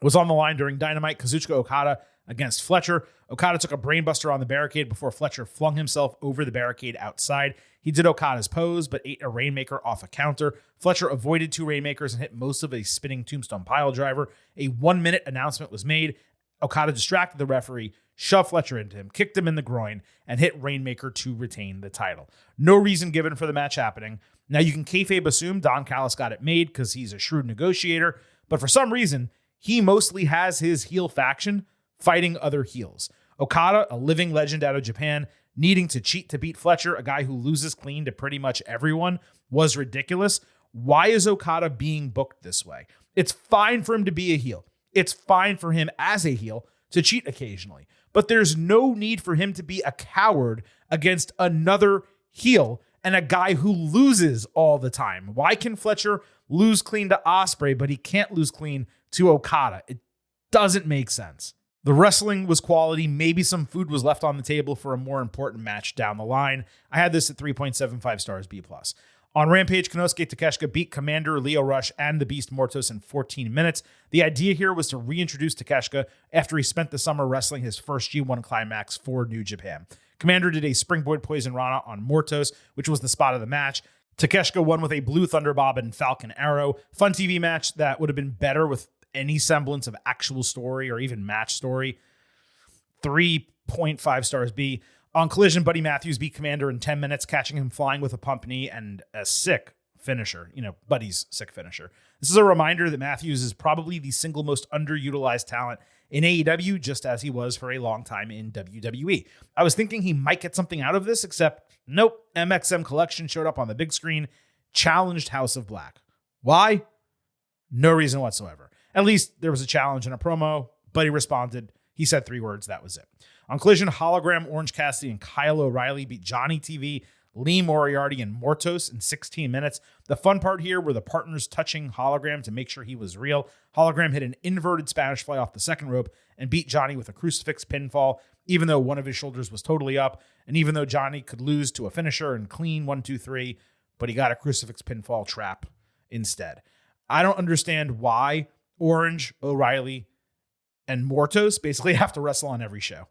was on the line during Dynamite. Kazuchika Okada against Fletcher. Okada took a brainbuster on the barricade before Fletcher flung himself over the barricade outside. He did Okada's pose, but ate a Rainmaker off a counter. Fletcher avoided two Rainmakers and hit most of a spinning tombstone piledriver. A 1-minute announcement was made. Okada distracted the referee, shoved Fletcher into him, kicked him in the groin, and hit Rainmaker to retain the title. No reason given for the match happening. Now you can kayfabe assume Don Callis got it made because he's a shrewd negotiator, but for some reason, he mostly has his heel faction fighting other heels. Okada, a living legend out of Japan, needing to cheat to beat Fletcher, a guy who loses clean to pretty much everyone, was ridiculous. Why is Okada being booked this way? It's fine for him to be a heel. It's fine for him as a heel to cheat occasionally. But there's no need for him to be a coward against another heel and a guy who loses all the time. Why can Fletcher lose clean to Ospreay, but he can't lose clean to Okada? It doesn't make sense. The wrestling was quality. Maybe some food was left on the table for a more important match down the line. I had this at 3.75 stars B+. On Rampage, Konosuke Takeshita beat Commander Leo Rush and the Beast Mortos in 14 minutes. The idea here was to reintroduce Takeshita after he spent the summer wrestling his first G1 climax for New Japan. Commander did a Springboard Poison Rana on Mortos, which was the spot of the match. Takeshita won with a Blue Thunder Bob and Falcon Arrow. Fun TV match that would have been better with any semblance of actual story or even match story. 3.5 stars B. On Collision, Buddy Matthews beat Commander in 10 minutes, catching him flying with a pump knee and a sick finisher. You know, Buddy's sick finisher. This is a reminder that Matthews is probably the single most underutilized talent in AEW, just as he was for a long time in WWE. I was thinking he might get something out of this, except nope. MXM Collection showed up on the big screen, challenged House of Black. Why? No reason whatsoever. At least there was a challenge in a promo. Buddy responded. He said 3 words. That was it. On Collision, Hologram, Orange Cassidy, and Kyle O'Reilly beat Johnny TV, Lee Moriarty, and Mortos in 16 minutes. The fun part here were the partners touching Hologram to make sure he was real. Hologram hit an inverted Spanish fly off the second rope and beat Johnny with a crucifix pinfall, even though one of his shoulders was totally up, and even though Johnny could lose to a finisher and clean 1, 2, 3, but he got a crucifix pinfall trap instead. I don't understand why Orange, O'Reilly, and Mortos basically have to wrestle on every show.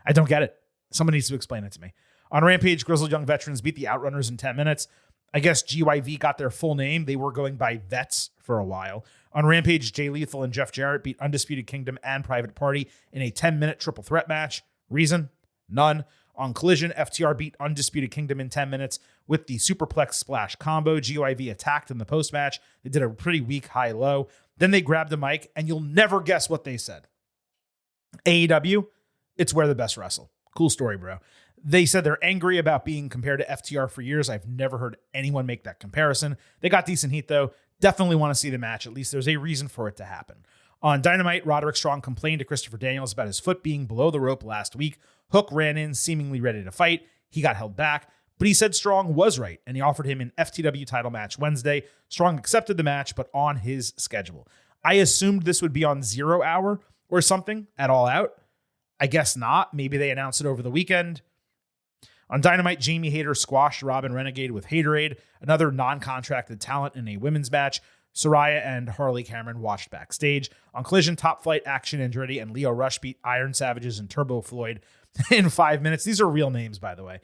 I don't get it. Someone needs to explain it to me. On Rampage, Grizzled Young Veterans beat the Outrunners in 10 minutes. I guess GYV got their full name. They were going by Vets for a while. On Rampage, Jay Lethal and Jeff Jarrett beat Undisputed Kingdom and Private Party in a 10-minute triple threat match. Reason? None. On Collision, FTR beat Undisputed Kingdom in 10 minutes with the Superplex Splash combo. GYV attacked in the post-match. They did a pretty weak high-low. Then they grabbed a mic, and you'll never guess what they said. AEW, it's where the best wrestle. Cool story, bro. They said they're angry about being compared to FTR for years. I've never heard anyone make that comparison. They got decent heat, though. Definitely want to see the match. At least there's a reason for it to happen. On Dynamite, Roderick Strong complained to Christopher Daniels about his foot being below the rope last week. Hook ran in, seemingly ready to fight. He got held back. but he said Strong was right, and he offered him an FTW title match Wednesday. Strong accepted the match, but on his schedule. I assumed this would be on 0 Hour or something at All Out. I guess not. Maybe they announced it over the weekend. On Dynamite, Jamie Hayter squashed Robin Renegade with Haterade, another non-contracted talent in a women's match. Soraya and Harley Cameron watched backstage. On Collision, Top Flight, Action Andretti, and Leo Rush beat Iron Savages and Turbo Floyd in 5 minutes. These are real names, by the way.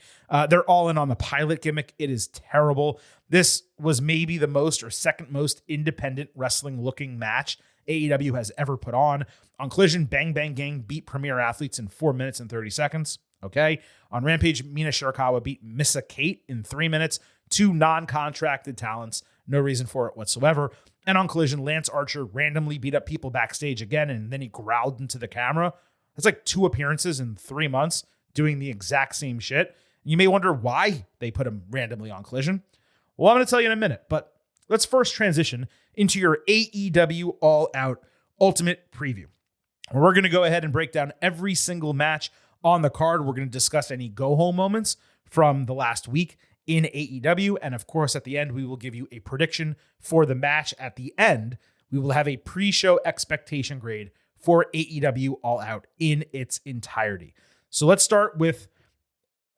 They're all in on the pilot gimmick. It is terrible. This was maybe the most or second most independent wrestling looking match AEW has ever put on. On Collision, Bang Bang Gang beat Premier Athletes in 4 minutes and 30 seconds. Okay. On Rampage, Mina Shirakawa beat Missa Kate in 3 minutes. 2 non-contracted talents. No reason for it whatsoever. And on Collision, Lance Archer randomly beat up people backstage again, and then he growled into the camera. That's like 2 appearances in 3 months doing the exact same shit. You may wonder why they put him randomly on Collision. Well, I'm going to tell you in a minute, but let's first transition into your AEW All Out Ultimate Preview. We're going to go ahead and break down every single match on the card. We're going to discuss any go-home moments from the last week in AEW. And of course, at the end, we will give you a prediction for the match. At the end, we will have a pre-show expectation grade for AEW All Out in its entirety. So let's start with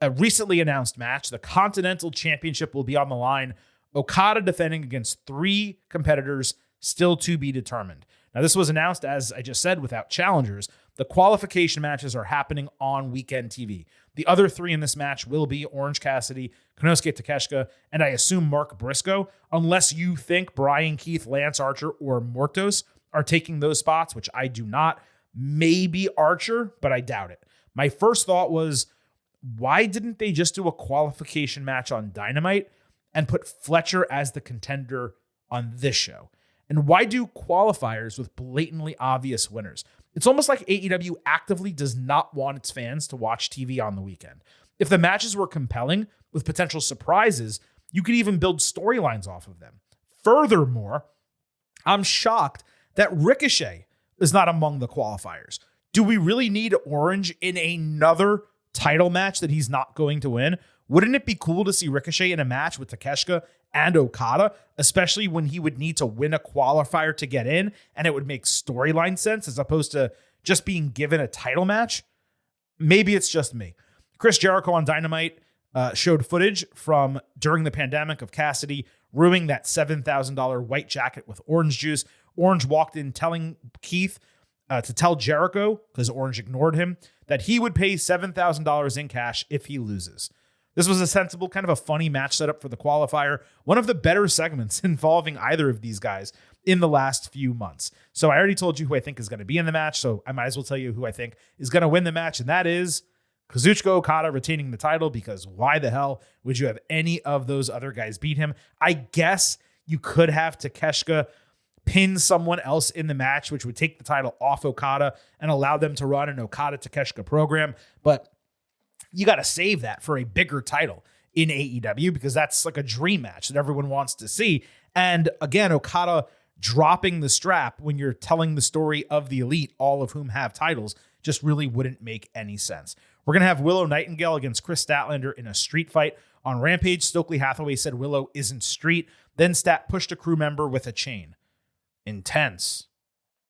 a recently announced match. The Continental Championship will be on the line. Okada defending against 3 competitors, still to be determined. Now, this was announced, as I just said, without challengers. The qualification matches are happening on weekend TV. The other 3 in this match will be Orange Cassidy, Konosuke Takeshita, and I assume Mark Briscoe, unless you think Brian Keith, Lance Archer, or Mortos are taking those spots, which I do not. Maybe Archer, but I doubt it. My first thought was, why didn't they just do a qualification match on Dynamite and put Fletcher as the contender on this show? And why do qualifiers with blatantly obvious winners? It's almost like AEW actively does not want its fans to watch TV on the weekend. If the matches were compelling with potential surprises, you could even build storylines off of them. Furthermore, I'm shocked that Ricochet is not among the qualifiers. Do we really need Orange in another title match that he's not going to win? Wouldn't it be cool to see Ricochet in a match with Takeshita and Okada, especially when he would need to win a qualifier to get in, and it would make storyline sense as opposed to just being given a title match? Maybe it's just me. Chris Jericho on Dynamite showed footage from during the pandemic of Cassidy ruining that $7,000 white jacket with orange juice. Orange walked in telling Keith to tell Jericho, because Orange ignored him, that he would pay $7,000 in cash if he loses. This was a sensible, kind of a funny match setup for the qualifier. One of the better segments involving either of these guys in the last few months. So I already told you who I think is going to be in the match, so I might as well tell you who I think is going to win the match, and that is Kazuchika Okada retaining the title, because why the hell would you have any of those other guys beat him? I guess you could have Takeshita pin someone else in the match, which would take the title off Okada and allow them to run an Okada-Takeshita program, but you got to save that for a bigger title in AEW, because that's like a dream match that everyone wants to see. And again, Okada dropping the strap when you're telling the story of the Elite, all of whom have titles, just really wouldn't make any sense. We're going to have Willow Nightingale against Chris Statlander in a street fight. On Rampage, Stokely Hathaway said Willow isn't street. Then Stat pushed a crew member with a chain. Intense.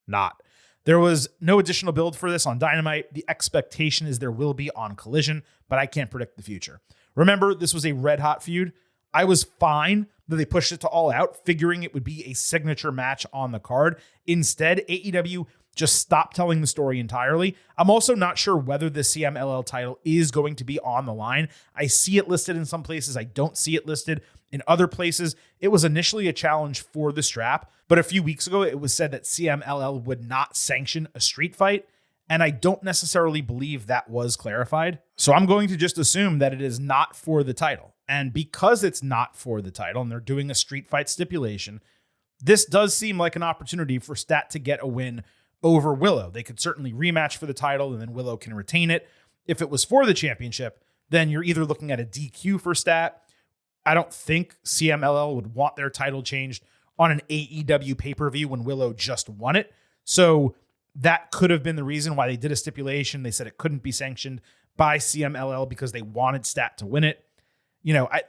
Not. There was no additional build for this on Dynamite. The expectation is there will be on Collision, but I can't predict the future. Remember, this was a red-hot feud. I was fine that they pushed it to All Out, figuring it would be a signature match on the card. Instead, AEW just stopped telling the story entirely. I'm also not sure whether the CMLL title is going to be on the line. I see it listed in some places. I don't see it listed in other places. It was initially a challenge for the strap, but a few weeks ago, it was said that CMLL would not sanction a street fight, and I don't necessarily believe that was clarified. So I'm going to just assume that it is not for the title. And because it's not for the title, and they're doing a street fight stipulation, this does seem like an opportunity for Stat to get a win over Willow. They could certainly rematch for the title, and then Willow can retain it. If it was for the championship, then you're either looking at a DQ for Stat. I don't think CMLL would want their title changed on an AEW pay-per-view when Willow just won it. So that could have been the reason why they did a stipulation. They said it couldn't be sanctioned by CMLL because they wanted Stat to win it.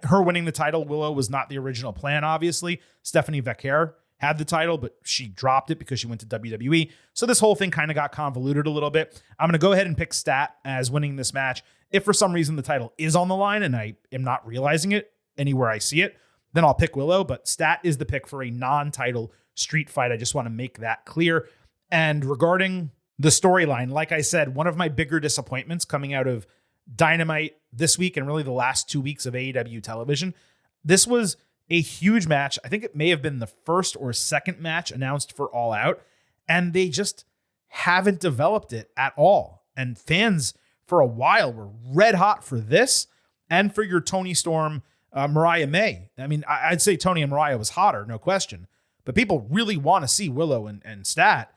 her winning the title, Willow, was not the original plan, obviously. Stephanie Vaquer had the title, but she dropped it because she went to WWE. So this whole thing kind of got convoluted a little bit. I'm going to go ahead and pick Stat as winning this match. If for some reason the title is on the line and I am not realizing it anywhere I see it, then I'll pick Willow. But Stat is the pick for a non-title street fight. I just want to make that clear. And regarding the storyline, like I said, one of my bigger disappointments coming out of Dynamite this week and really the last 2 weeks of AEW television, this was a huge match. I think it may have been the first or second match announced for All Out, and they just haven't developed it at all. And fans for a while were red hot for this and for your Toni Storm, Mariah May. I mean, I'd say Toni and Mariah was hotter, no question, but people really want to see Willow and Stat,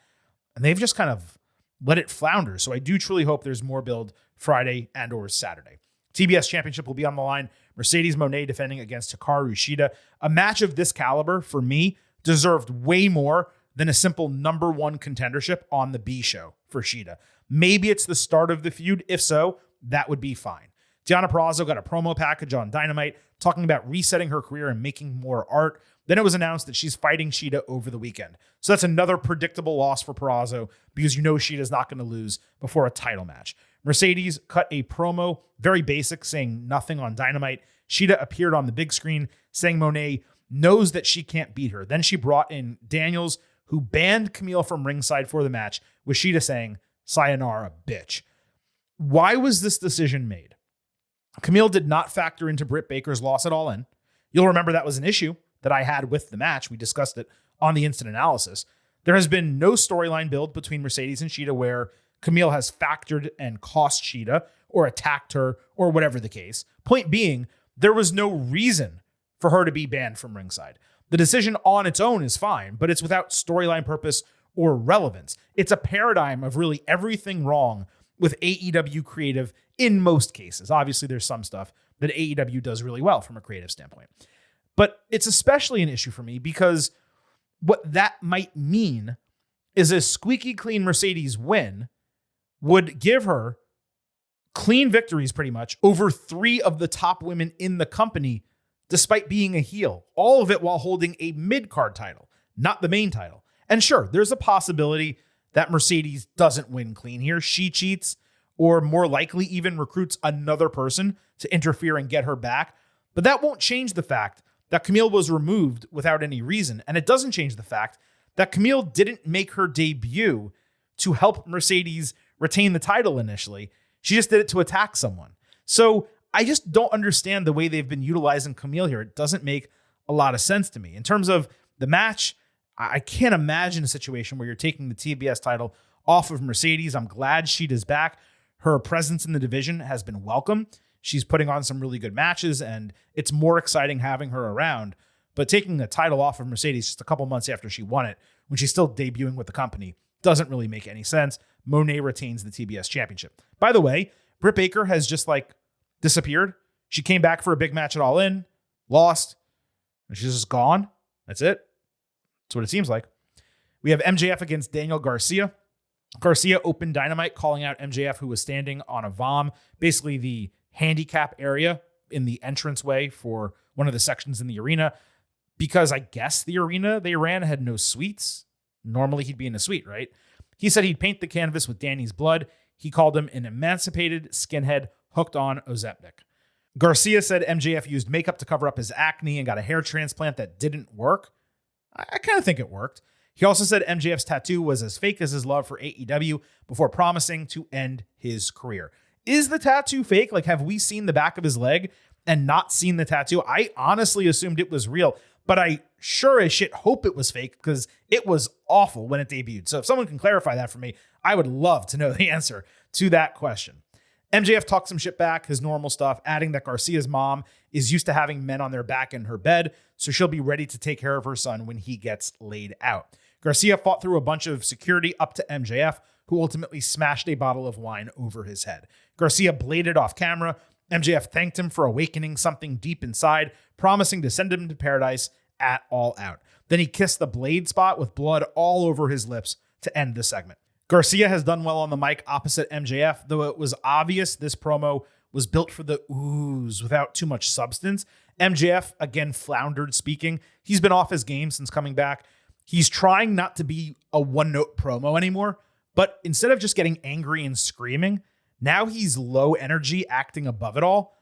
and they've just kind of let it flounder. So I do truly hope there's more build Friday and or Saturday. TBS Championship will be on the line. Mercedes Moné defending against Hikaru Shida. A match of this caliber, for me, deserved way more than a simple number one contendership on the B show for Shida. Maybe it's the start of the feud. If so, that would be fine. Deonna Purrazzo got a promo package on Dynamite talking about resetting her career and making more art. Then it was announced that she's fighting Shida over the weekend. So that's another predictable loss for Purrazzo because Shida's not going to lose before a title match. Mercedes cut a promo, very basic, saying nothing on Dynamite. Shida appeared on the big screen saying Moné knows that she can't beat her. Then she brought in Daniels, who banned Camille from ringside for the match, with Shida saying, "Sayonara, bitch." Why was this decision made? Camille did not factor into Britt Baker's loss at All In. You'll remember that was an issue that I had with the match. We discussed it on the instant analysis. There has been no storyline build between Mercedes and Shida where Camille has factored and cost Shida or attacked her or whatever the case. Point being, there was no reason for her to be banned from ringside. The decision on its own is fine, but it's without storyline purpose or relevance. It's a paradigm of really everything wrong with AEW creative in most cases. Obviously, there's some stuff that AEW does really well from a creative standpoint. But it's especially an issue for me because what that might mean is a squeaky clean Mercedes win would give her clean victories pretty much over 3 of the top women in the company, despite being a heel, all of it while holding a mid-card title, not the main title. And sure, there's a possibility that Mercedes doesn't win clean here. She cheats or more likely even recruits another person to interfere and get her back. But that won't change the fact that Camille was removed without any reason. And it doesn't change the fact that Camille didn't make her debut to help Mercedes retain the title initially. She just did it to attack someone. So I just don't understand the way they've been utilizing Camille here. It doesn't make a lot of sense to me. In terms of the match, I can't imagine a situation where you're taking the TBS title off of Mercedes. I'm glad Shida's back. Her presence in the division has been welcome. She's putting on some really good matches, and it's more exciting having her around. But taking the title off of Mercedes just a couple months after she won it, when she's still debuting with the company, doesn't really make any sense. Moné retains the TBS championship. By the way, Britt Baker has just disappeared. She came back for a big match at All In, lost, and she's just gone. That's it. That's what it seems like. We have MJF against Daniel Garcia. Garcia opened Dynamite calling out MJF, who was standing on a VOM, basically the handicap area in the entranceway for one of the sections in the arena, because I guess the arena they ran had no suites. Normally he'd be in a suite, right? He said he'd paint the canvas with Danny's blood. He called him an emancipated skinhead hooked on Ozepnik. Garcia said MJF used makeup to cover up his acne and got a hair transplant that didn't work. I kind of think it worked. He also said MJF's tattoo was as fake as his love for AEW before promising to end his career. Is the tattoo fake? Have we seen the back of his leg and not seen the tattoo? I honestly assumed it was real, but I sure as shit hope it was fake because it was awful when it debuted. So if someone can clarify that for me, I would love to know the answer to that question. MJF talked some shit back, his normal stuff, adding that Garcia's mom is used to having men on their back in her bed, so she'll be ready to take care of her son when he gets laid out. Garcia fought through a bunch of security up to MJF, who ultimately smashed a bottle of wine over his head. Garcia bladed off camera. MJF thanked him for awakening something deep inside, promising to send him to paradise at All Out. Then he kissed the blade spot with blood all over his lips to end the segment. Garcia has done well on the mic opposite MJF, though it was obvious this promo was built for the ooze without too much substance. MJF, again, floundered speaking. He's been off his game since coming back. He's trying not to be a one-note promo anymore, but instead of just getting angry and screaming, now he's low energy, acting above it all.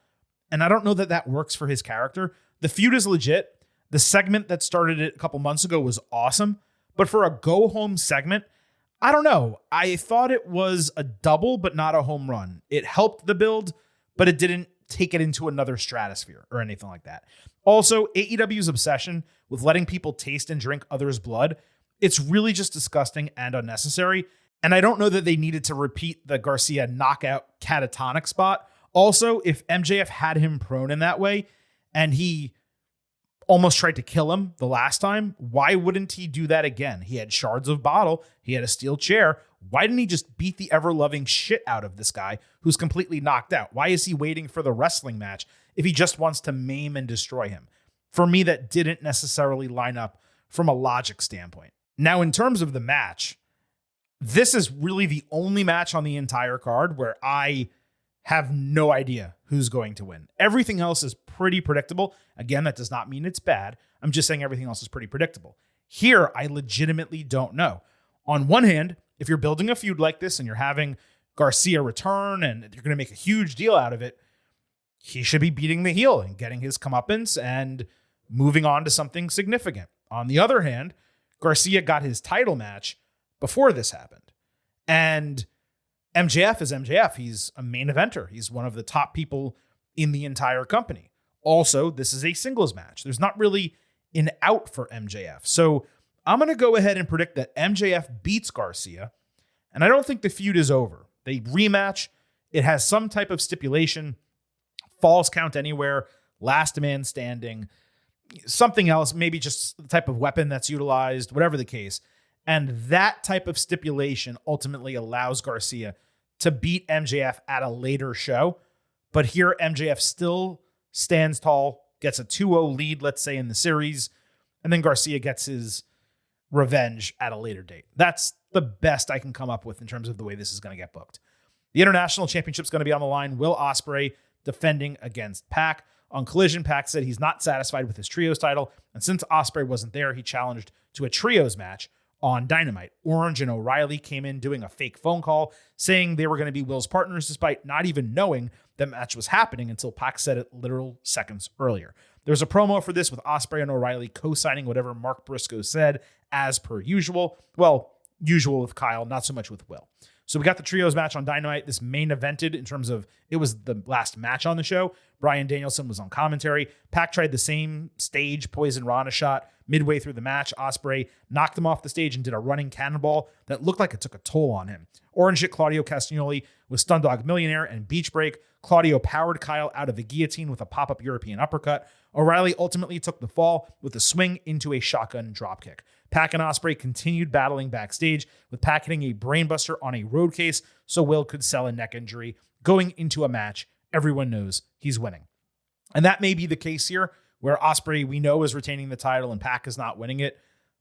And I don't know that that works for his character. The feud is legit. The segment that started it a couple months ago was awesome. But for a go-home segment, I don't know. I thought it was a double, but not a home run. It helped the build, but it didn't take it into another stratosphere or anything like that. Also, AEW's obsession with letting people taste and drink others' blood, it's really just disgusting and unnecessary. And I don't know that they needed to repeat the Garcia knockout catatonic spot. Also, if MJF had him prone in that way and he almost tried to kill him the last time, why wouldn't he do that again? He had shards of bottle. He had a steel chair. Why didn't he just beat the ever-loving shit out of this guy who's completely knocked out? Why is he waiting for the wrestling match if he just wants to maim and destroy him? For me, that didn't necessarily line up from a logic standpoint. Now, in terms of the match, this is really the only match on the entire card where I have no idea who's going to win. Everything else is pretty predictable. Again, that does not mean it's bad. I'm just saying everything else is pretty predictable. Here, I legitimately don't know. On one hand, if you're building a feud like this and you're having Garcia return and you're going to make a huge deal out of it, he should be beating the heel and getting his comeuppance and moving on to something significant. On the other hand, Garcia got his title match before this happened. And MJF is MJF. He's a main eventer. He's one of the top people in the entire company. Also, this is a singles match. There's not really an out for MJF. So I'm going to go ahead and predict that MJF beats Garcia. And I don't think the feud is over. They rematch. It has some type of stipulation. Falls count anywhere. Last man standing. Something else. Maybe just the type of weapon that's utilized. Whatever the case. And that type of stipulation ultimately allows Garcia to beat MJF at a later show. But here, MJF still stands tall, gets a 2-0 lead, let's say, in the series, and then Garcia gets his revenge at a later date. That's the best I can come up with in terms of the way this is going to get booked. The International Championship is going to be on the line. Will Ospreay defending against Pac. On Collision, Pac said he's not satisfied with his trios title, and since Ospreay wasn't there, he challenged to a trios match on Dynamite. Orange and O'Reilly came in doing a fake phone call saying they were going to be Will's partners despite not even knowing the match was happening until Pac said it literal seconds earlier. There's a promo for this with Ospreay and O'Reilly co-signing whatever Mark Briscoe said as per usual. Well, usual with Kyle, not so much with Will. So we got the trios match on Dynamite. This main evented in terms of it was the last match on the show. Bryan Danielson was on commentary. Pac tried the same stage Poison Rana shot midway through the match. Ospreay knocked him off the stage and did a running cannonball that looked like it took a toll on him. Orange hit Claudio Castagnoli with Stun Dog Millionaire and Beach Break. Claudio powered Kyle out of the guillotine with a pop-up European uppercut. O'Reilly ultimately took the fall with a swing into a shotgun dropkick. Pac and Ospreay continued battling backstage, with Pac hitting a brainbuster on a road case so Will could sell a neck injury. Going into a match, everyone knows he's winning. And that may be the case here, where Ospreay, we know, is retaining the title and Pac is not winning it.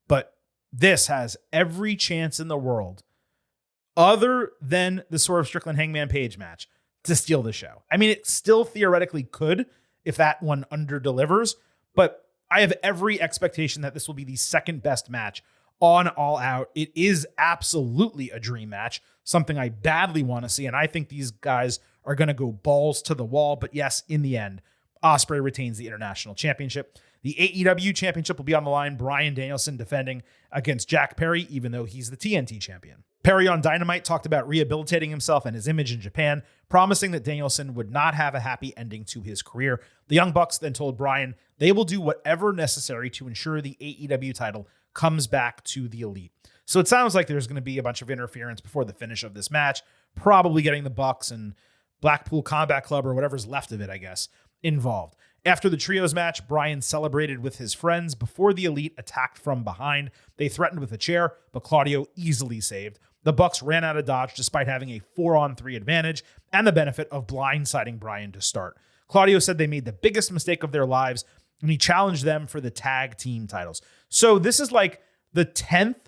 But this has every chance in the world, other than the Swerve Strickland Hangman Page match, to steal the show. I mean, it still theoretically could if that one under-delivers, but I have every expectation that this will be the second best match on All Out. It is absolutely a dream match, something I badly want to see, and I think these guys are going to go balls to the wall. But yes, in the end, Ospreay retains the International Championship. The AEW Championship will be on the line. Bryan Danielson defending against Jack Perry, even though he's the TNT champion. Perry on Dynamite talked about rehabilitating himself and his image in Japan, promising that Danielson would not have a happy ending to his career. The Young Bucks then told Bryan they will do whatever necessary to ensure the AEW title comes back to the Elite. So it sounds like there's going to be a bunch of interference before the finish of this match, probably getting the Bucks and Blackpool Combat Club or whatever's left of it, I guess, involved. After the trios match, Bryan celebrated with his friends before the Elite attacked from behind. They threatened with a chair, but Claudio easily saved. The Bucks ran out of dodge despite having a 4-on-3 advantage and the benefit of blindsiding Bryan to start. Claudio said they made the biggest mistake of their lives, and he challenged them for the tag team titles. So this is like the 10th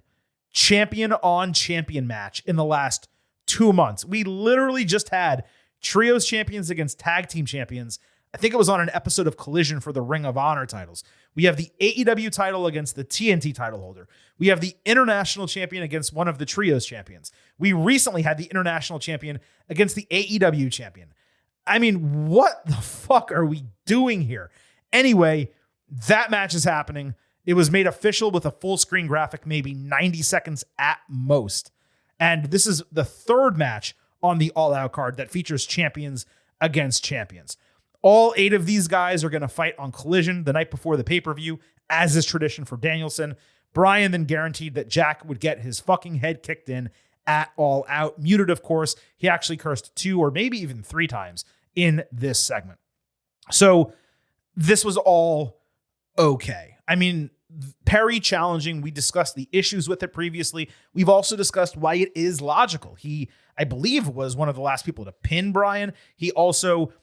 champion-on-champion match in the last 2 months. We literally just had trios champions against tag team champions. I think it was on an episode of Collision for the Ring of Honor titles. We have the AEW title against the TNT title holder. We have the international champion against one of the trios champions. We recently had the international champion against the AEW champion. I mean, what the fuck are we doing here? Anyway, that match is happening. It was made official with a full screen graphic, maybe 90 seconds at most. And this is the third match on the All Out card that features champions against champions. All 8 of these guys are going to fight on Collision the night before the pay-per-view, as is tradition for Danielson. Bryan then guaranteed that Jack would get his fucking head kicked in at All Out. Muted, of course. He actually cursed 2 or maybe even 3 times in this segment. So this was all okay. I mean, Perry challenging, we discussed the issues with it previously. We've also discussed why it is logical. He, I believe, was one of the last people to pin Bryan. He also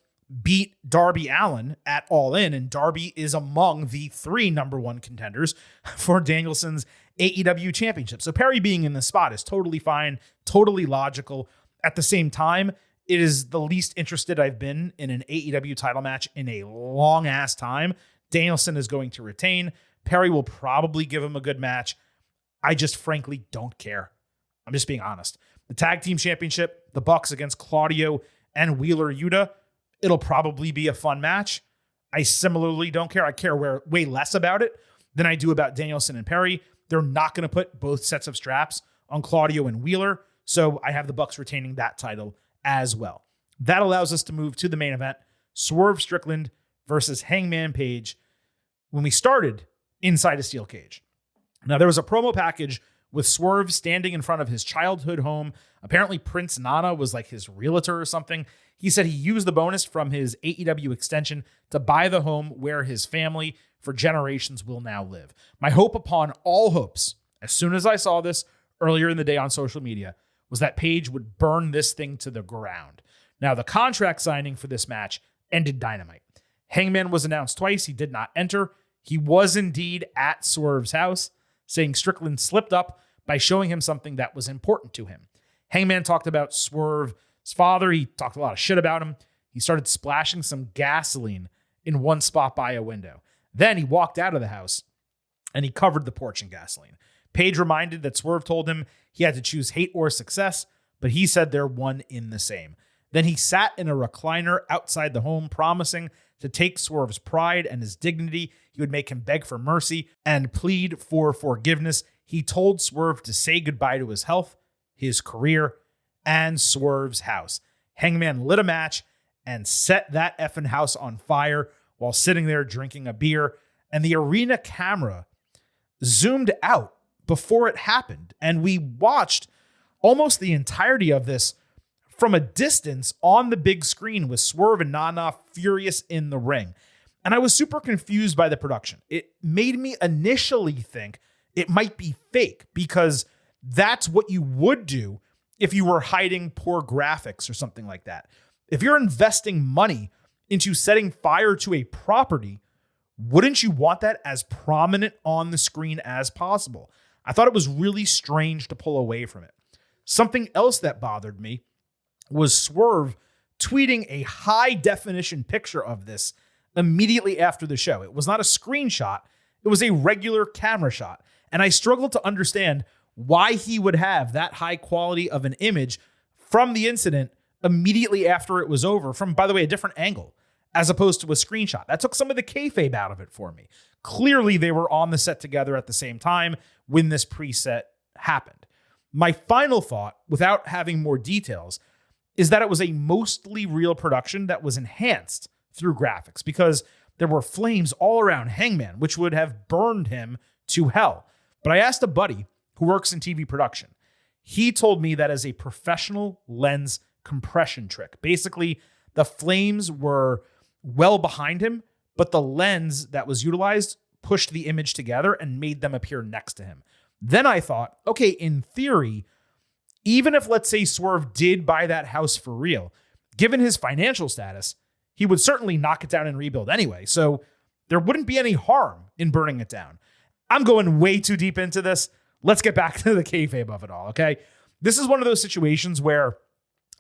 beat Darby Allin at All In, and Darby is among the 3 number 1 contenders for Danielson's AEW championship. So Perry being in the spot is totally fine, totally logical. At the same time, it is the least interested I've been in an AEW title match in a long ass time. Danielson is going to retain. Perry will probably give him a good match. I just frankly don't care. I'm just being honest. The tag team championship, the Bucks against Claudio and Wheeler Yuta, it'll probably be a fun match. I similarly don't care. I care way less about it than I do about Danielson and Perry. They're not going to put both sets of straps on Claudio and Wheeler, so I have the Bucks retaining that title as well. That allows us to move to the main event, Swerve Strickland versus Hangman Page. When we started inside a steel cage. Now, there was a promo package with Swerve standing in front of his childhood home. Apparently, Prince Nana was like his realtor or something. He said he used the bonus from his AEW extension to buy the home where his family for generations will now live. My hope upon all hopes, as soon as I saw this earlier in the day on social media, was that Page would burn this thing to the ground. Now, the contract signing for this match ended Dynamite. Hangman was announced twice. He did not enter. He was indeed at Swerve's house, saying Strickland slipped up by showing him something that was important to him. Hangman talked about Swerve's father. He talked a lot of shit about him. He started splashing some gasoline in one spot by a window. Then he walked out of the house and he covered the porch in gasoline. Page reminded that Swerve told him he had to choose hate or success, but he said they're one in the same. Then he sat in a recliner outside the home, promising to take Swerve's pride and his dignity. He would make him beg for mercy and plead for forgiveness. He told Swerve to say goodbye to his health, his career, and Swerve's house. Hangman lit a match and set that effing house on fire while sitting there drinking a beer. And the arena camera zoomed out before it happened. And we watched almost the entirety of this from a distance on the big screen with Swerve and Nana furious in the ring. And I was super confused by the production. It made me initially think it might be fake because that's what you would do if you were hiding poor graphics or something like that. If you're investing money into setting fire to a property, wouldn't you want that as prominent on the screen as possible? I thought it was really strange to pull away from it. Something else that bothered me was Swerve tweeting a high definition picture of this immediately after the show. It was not a screenshot. It was a regular camera shot. And I struggled to understand why he would have that high quality of an image from the incident immediately after it was over from, by the way, a different angle as opposed to a screenshot. That took some of the kayfabe out of it for me. Clearly, they were on the set together at the same time when this preset happened. My final thought, without having more details, is that it was a mostly real production that was enhanced through graphics because there were flames all around Hangman, which would have burned him to hell. But I asked a buddy who works in TV production. He told me that as a professional lens compression trick. Basically, the flames were well behind him, but the lens that was utilized pushed the image together and made them appear next to him. Then I thought, okay, in theory, even if, let's say, Swerve did buy that house for real, given his financial status, he would certainly knock it down and rebuild anyway. So there wouldn't be any harm in burning it down. I'm going way too deep into this. Let's get back to the kayfabe of it all, okay? This is one of those situations where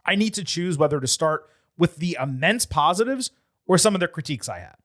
I need to choose whether to start with the immense positives or some of the critiques I had.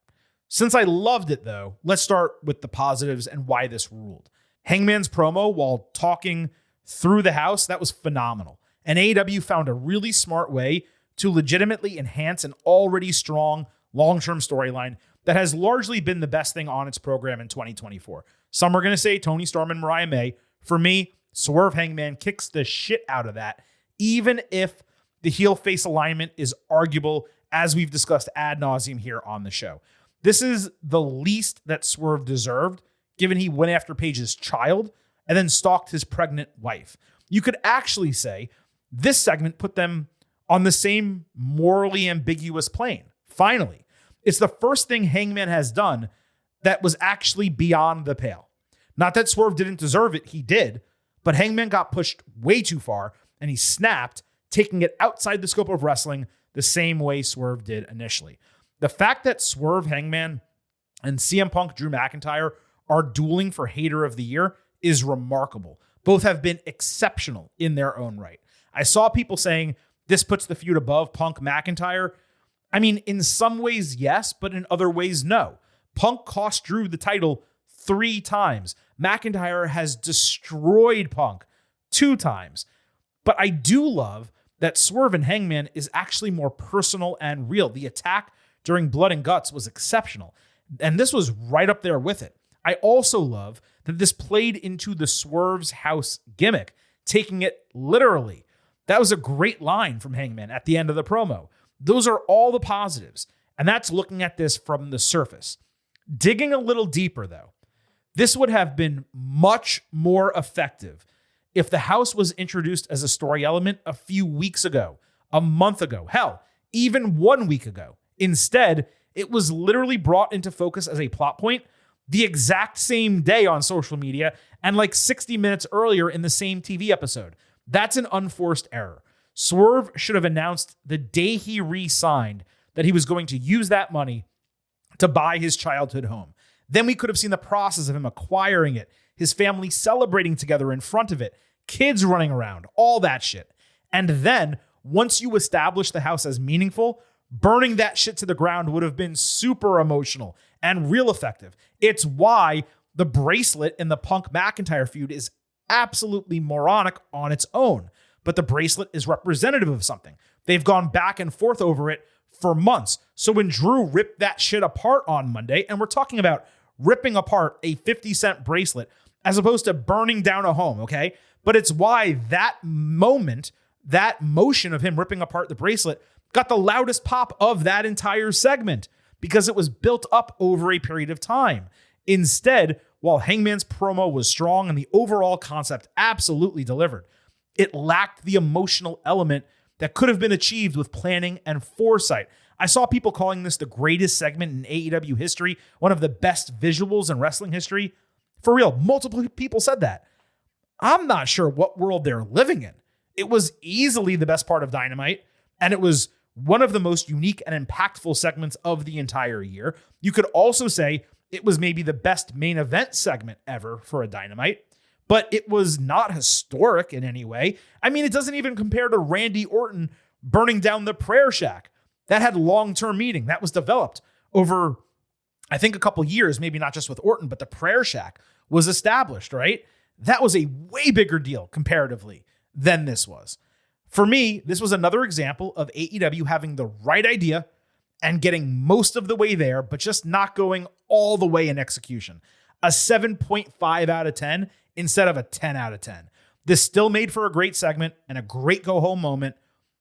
Since I loved it, though, let's start with the positives and why this ruled. Hangman's promo while talking through the house, that was phenomenal. And AEW found a really smart way to legitimately enhance an already strong long-term storyline that has largely been the best thing on its program in 2024. Some are going to say Tony Storm and Mariah May. For me, Swerve Hangman kicks the shit out of that, even if the heel-face alignment is arguable, as we've discussed ad nauseum here on the show. This is the least that Swerve deserved, given he went after Paige's child and then stalked his pregnant wife. You could actually say this segment put them on the same morally ambiguous plane. Finally, it's the first thing Hangman has done that was actually beyond the pale. Not that Swerve didn't deserve it, he did, but Hangman got pushed way too far and he snapped, taking it outside the scope of wrestling the same way Swerve did initially. The fact that Swerve, Hangman, and CM Punk, Drew McIntyre are dueling for Hater of the Year is remarkable. Both have been exceptional in their own right. I saw people saying this puts the feud above Punk McIntyre. I mean, in some ways, yes, but in other ways, no. Punk cost Drew the title 3 times. McIntyre has destroyed Punk 2 times. But I do love that Swerve and Hangman is actually more personal and real. The attack during Blood and Guts was exceptional, and this was right up there with it. I also love that this played into the Swerve's house gimmick, taking it literally. That was a great line from Hangman at the end of the promo. Those are all the positives, and that's looking at this from the surface. Digging a little deeper, though, this would have been much more effective if the house was introduced as a story element a few weeks ago, a month ago, hell, even 1 week ago. Instead, it was literally brought into focus as a plot point the exact same day on social media and like 60 minutes earlier in the same TV episode. That's an unforced error. Swerve should have announced the day he re-signed that he was going to use that money to buy his childhood home. Then we could have seen the process of him acquiring it, his family celebrating together in front of it, kids running around, all that shit. And then, once you establish the house as meaningful, burning that shit to the ground would have been super emotional and real effective. It's why the bracelet in the Punk McIntyre feud is absolutely moronic on its own. But the bracelet is representative of something. They've gone back and forth over it for months. So when Drew ripped that shit apart on Monday, and we're talking about ripping apart a 50-cent bracelet as opposed to burning down a home, okay? But it's why that moment, that motion of him ripping apart the bracelet got the loudest pop of that entire segment because it was built up over a period of time. Instead, while Hangman's promo was strong and the overall concept absolutely delivered, it lacked the emotional element that could have been achieved with planning and foresight. I saw people calling this the greatest segment in AEW history, one of the best visuals in wrestling history. For real, multiple people said that. I'm not sure what world they're living in. It was easily the best part of Dynamite, and it was one of the most unique and impactful segments of the entire year. You could also say it was maybe the best main event segment ever for a Dynamite, but it was not historic in any way. I mean, it doesn't even compare to Randy Orton burning down the prayer shack. That had long-term meaning. That was developed over, I think, a couple years, maybe not just with Orton, but the prayer shack was established, right? That was a way bigger deal comparatively than this was. For me, this was another example of AEW having the right idea and getting most of the way there, but just not going all the way in execution. A 7.5 out of 10 instead of a 10 out of 10. This still made for a great segment and a great go-home moment,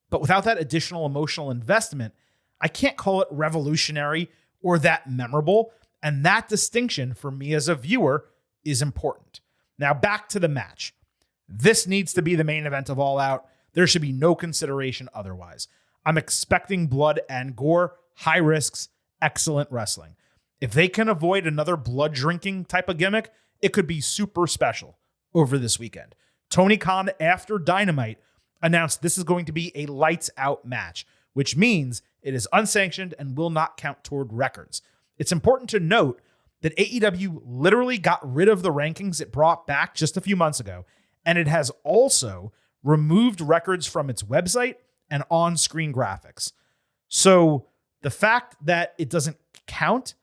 but without that additional emotional investment, I can't call it revolutionary or that memorable, and that distinction for me as a viewer is important. Now back to the match. This needs to be the main event of All Out. There should be no consideration otherwise. I'm expecting blood and gore, high risks, excellent wrestling. If they can avoid another blood drinking type of gimmick, it could be super special over this weekend. Tony Khan, after Dynamite, announced this is going to be a lights out match, which means it is unsanctioned and will not count toward records. It's important to note that AEW literally got rid of the rankings it brought back just a few months ago, and it has also removed records from its website and on-screen graphics. So the fact that it doesn't count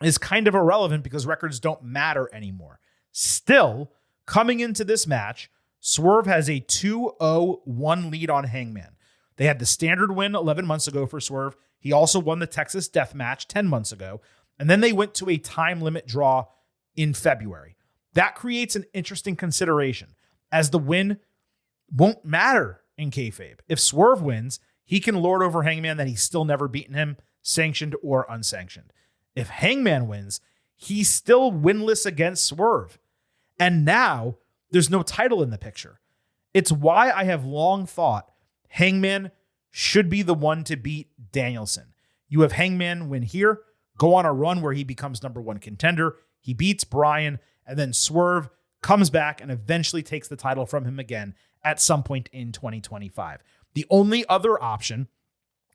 is kind of irrelevant because records don't matter anymore. Still, coming into this match, Swerve has a 2-0-1 lead on Hangman. They had the standard win 11 months ago for Swerve. He also won the Texas Death Match 10 months ago. And then they went to a time limit draw in February. That creates an interesting consideration, as the win won't matter in kayfabe. If Swerve wins, he can lord over Hangman that he's still never beaten him, sanctioned or unsanctioned. If Hangman wins, he's still winless against Swerve. And now there's no title in the picture. It's why I have long thought Hangman should be the one to beat Danielson. You have Hangman win here, go on a run where he becomes number one contender. He beats Bryan, and then Swerve comes back and eventually takes the title from him again at some point in 2025. The only other option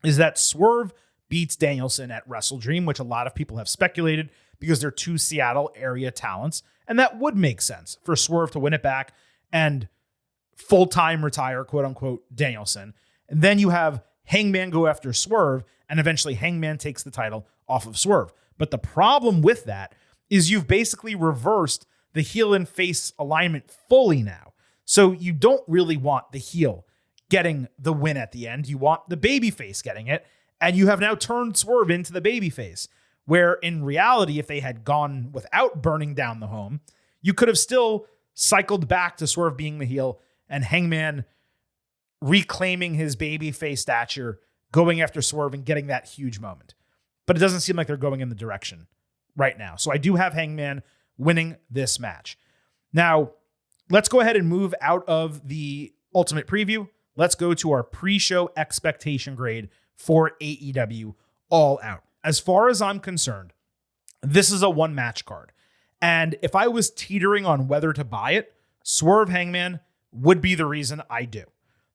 is that Swerve beats Danielson at Wrestle Dream, which a lot of people have speculated because they're two Seattle area talents. And that would make sense for Swerve to win it back and full-time retire, quote unquote, Danielson. And then you have Hangman go after Swerve, and eventually Hangman takes the title off of Swerve. But the problem with that is you've basically reversed the heel and face alignment fully now. So you don't really want the heel getting the win at the end. You want the babyface getting it. And you have now turned Swerve into the babyface, where in reality, if they had gone without burning down the home, you could have still cycled back to Swerve being the heel and Hangman reclaiming his babyface stature, going after Swerve and getting that huge moment. But it doesn't seem like they're going in the direction right now. So I do have Hangman winning this match. Now, let's go ahead and move out of the Ultimate Preview. Let's go to our pre-show expectation grade for AEW All Out. As far as I'm concerned, this is a one-match card. And if I was teetering on whether to buy it, Swerve Hangman would be the reason I do.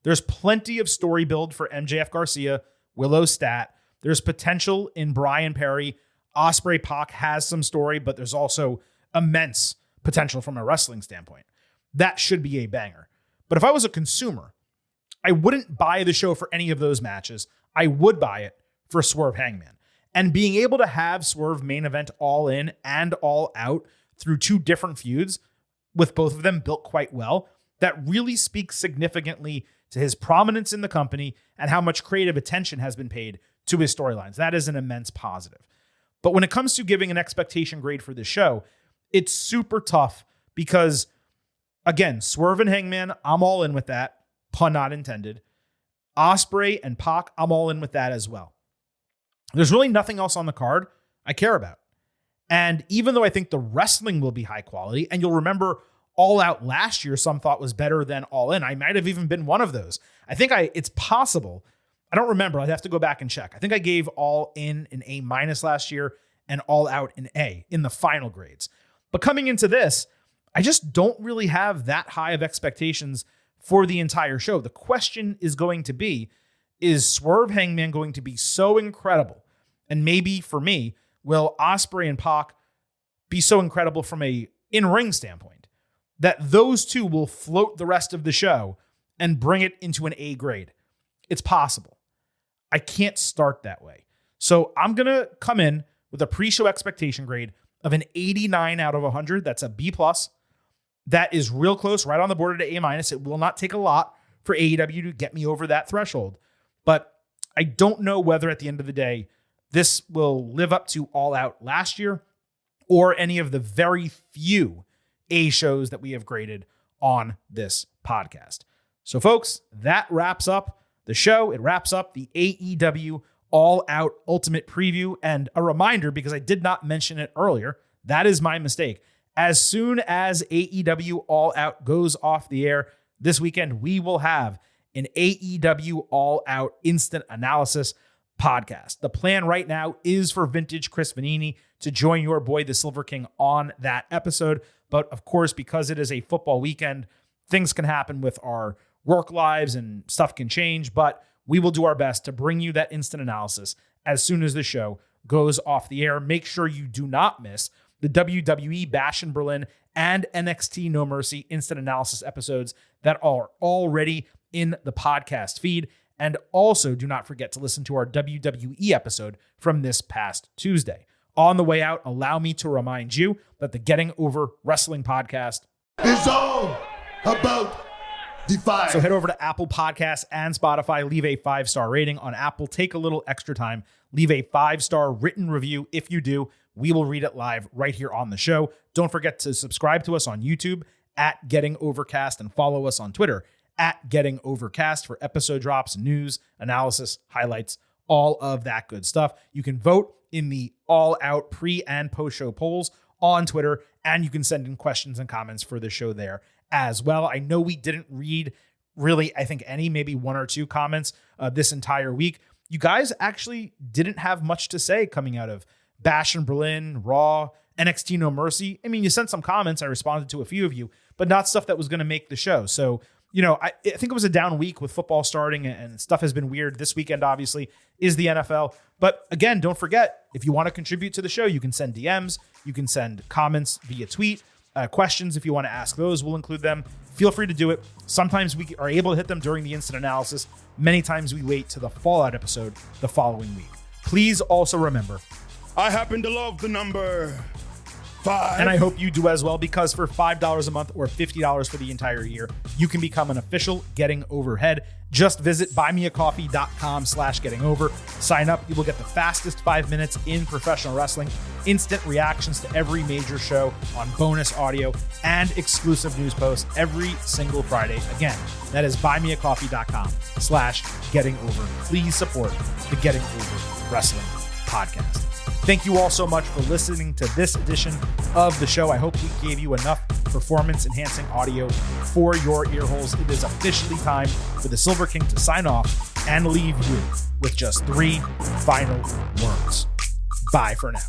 There's plenty of story build for MJF Garcia, Willow Stat. There's potential in Brian Perry. Ospreay Pac has some story, but there's also immense potential from a wrestling standpoint. That should be a banger. But if I was a consumer, I wouldn't buy the show for any of those matches. I would buy it for Swerve Hangman. And being able to have Swerve main event All In and All Out through two different feuds, with both of them built quite well, that really speaks significantly to his prominence in the company and how much creative attention has been paid to his storylines. That is an immense positive. But when it comes to giving an expectation grade for this show, it's super tough because, again, Swerve and Hangman, I'm all in with that. Pun not intended. Ospreay and Pac, I'm all in with that as well. There's really nothing else on the card I care about. And even though I think the wrestling will be high quality, and you'll remember All Out last year, some thought was better than All In. I might have even been one of those. I think it's possible. I don't remember. I'd have to go back and check. I think I gave All In an A- last year and All Out an A in the final grades. But coming into this, I just don't really have that high of expectations for the entire show. The question is going to be, is Swerve Hangman going to be so incredible? And maybe for me, will Ospreay and Pac be so incredible from a in-ring standpoint that those two will float the rest of the show and bring it into an A grade? It's possible. I can't start that way. So I'm going to come in with a pre-show expectation grade of an 89 out of 100. That's a B+. That is real close, right on the border to A-. It will not take a lot for AEW to get me over that threshold. But I don't know whether at the end of the day, this will live up to All Out last year or any of the very few A shows that we have graded on this podcast. So folks, that wraps up the show. It wraps up the AEW All Out Ultimate Preview. And a reminder, because I did not mention it earlier, that is my mistake. As soon as AEW All Out goes off the air this weekend, we will have an AEW All Out instant analysis podcast. The plan right now is for vintage Chris Vanini to join your boy, the Silver King, on that episode. But of course, because it is a football weekend, things can happen with our work lives and stuff can change. But we will do our best to bring you that instant analysis as soon as the show goes off the air. Make sure you do not miss the WWE Bash in Berlin and NXT No Mercy instant analysis episodes that are already in the podcast feed. And also do not forget to listen to our WWE episode from this past Tuesday. On the way out, allow me to remind you that the Getting Over Wrestling podcast is all about the fire. So head over to Apple Podcasts and Spotify, leave a 5-star rating on Apple. Take a little extra time, leave a 5-star written review. If you do, we will read it live right here on the show. Don't forget to subscribe to us on YouTube at Getting Overcast and follow us on Twitter at Getting Overcast for episode drops, news, analysis, highlights, all of that good stuff. You can vote in the All Out pre and post show polls on Twitter, and you can send in questions and comments for the show there as well. I know we didn't read really, I think maybe 1 or 2 comments this entire week. You guys actually didn't have much to say coming out of Bash in Berlin, Raw, NXT No Mercy. I mean, you sent some comments. I responded to a few of you, but not stuff that was going to make the show. So, I think it was a down week with football starting and stuff has been weird. This weekend, obviously, is the NFL. But again, don't forget, if you want to contribute to the show, you can send DMs. You can send comments via tweet. Questions, if you want to ask those, we'll include them. Feel free to do it. Sometimes we are able to hit them during the instant analysis. Many times we wait to the Fallout episode the following week. Please also remember, I happen to love the number 5. and I hope you do as well, because for $5 a month or $50 for the entire year, you can become an official Getting Overhead. Just visit buymeacoffee.com/gettingover. Sign up. You will get the fastest 5 minutes in professional wrestling, instant reactions to every major show on bonus audio, and exclusive news posts every single Friday. Again, that is buymeacoffee.com/gettingover. Please support the Getting Over Wrestling podcast. Thank you all so much for listening to this edition of the show. I hope we gave you enough performance-enhancing audio for your ear holes. It is officially time for the Silver King to sign off and leave you with just 3 final words. Bye for now.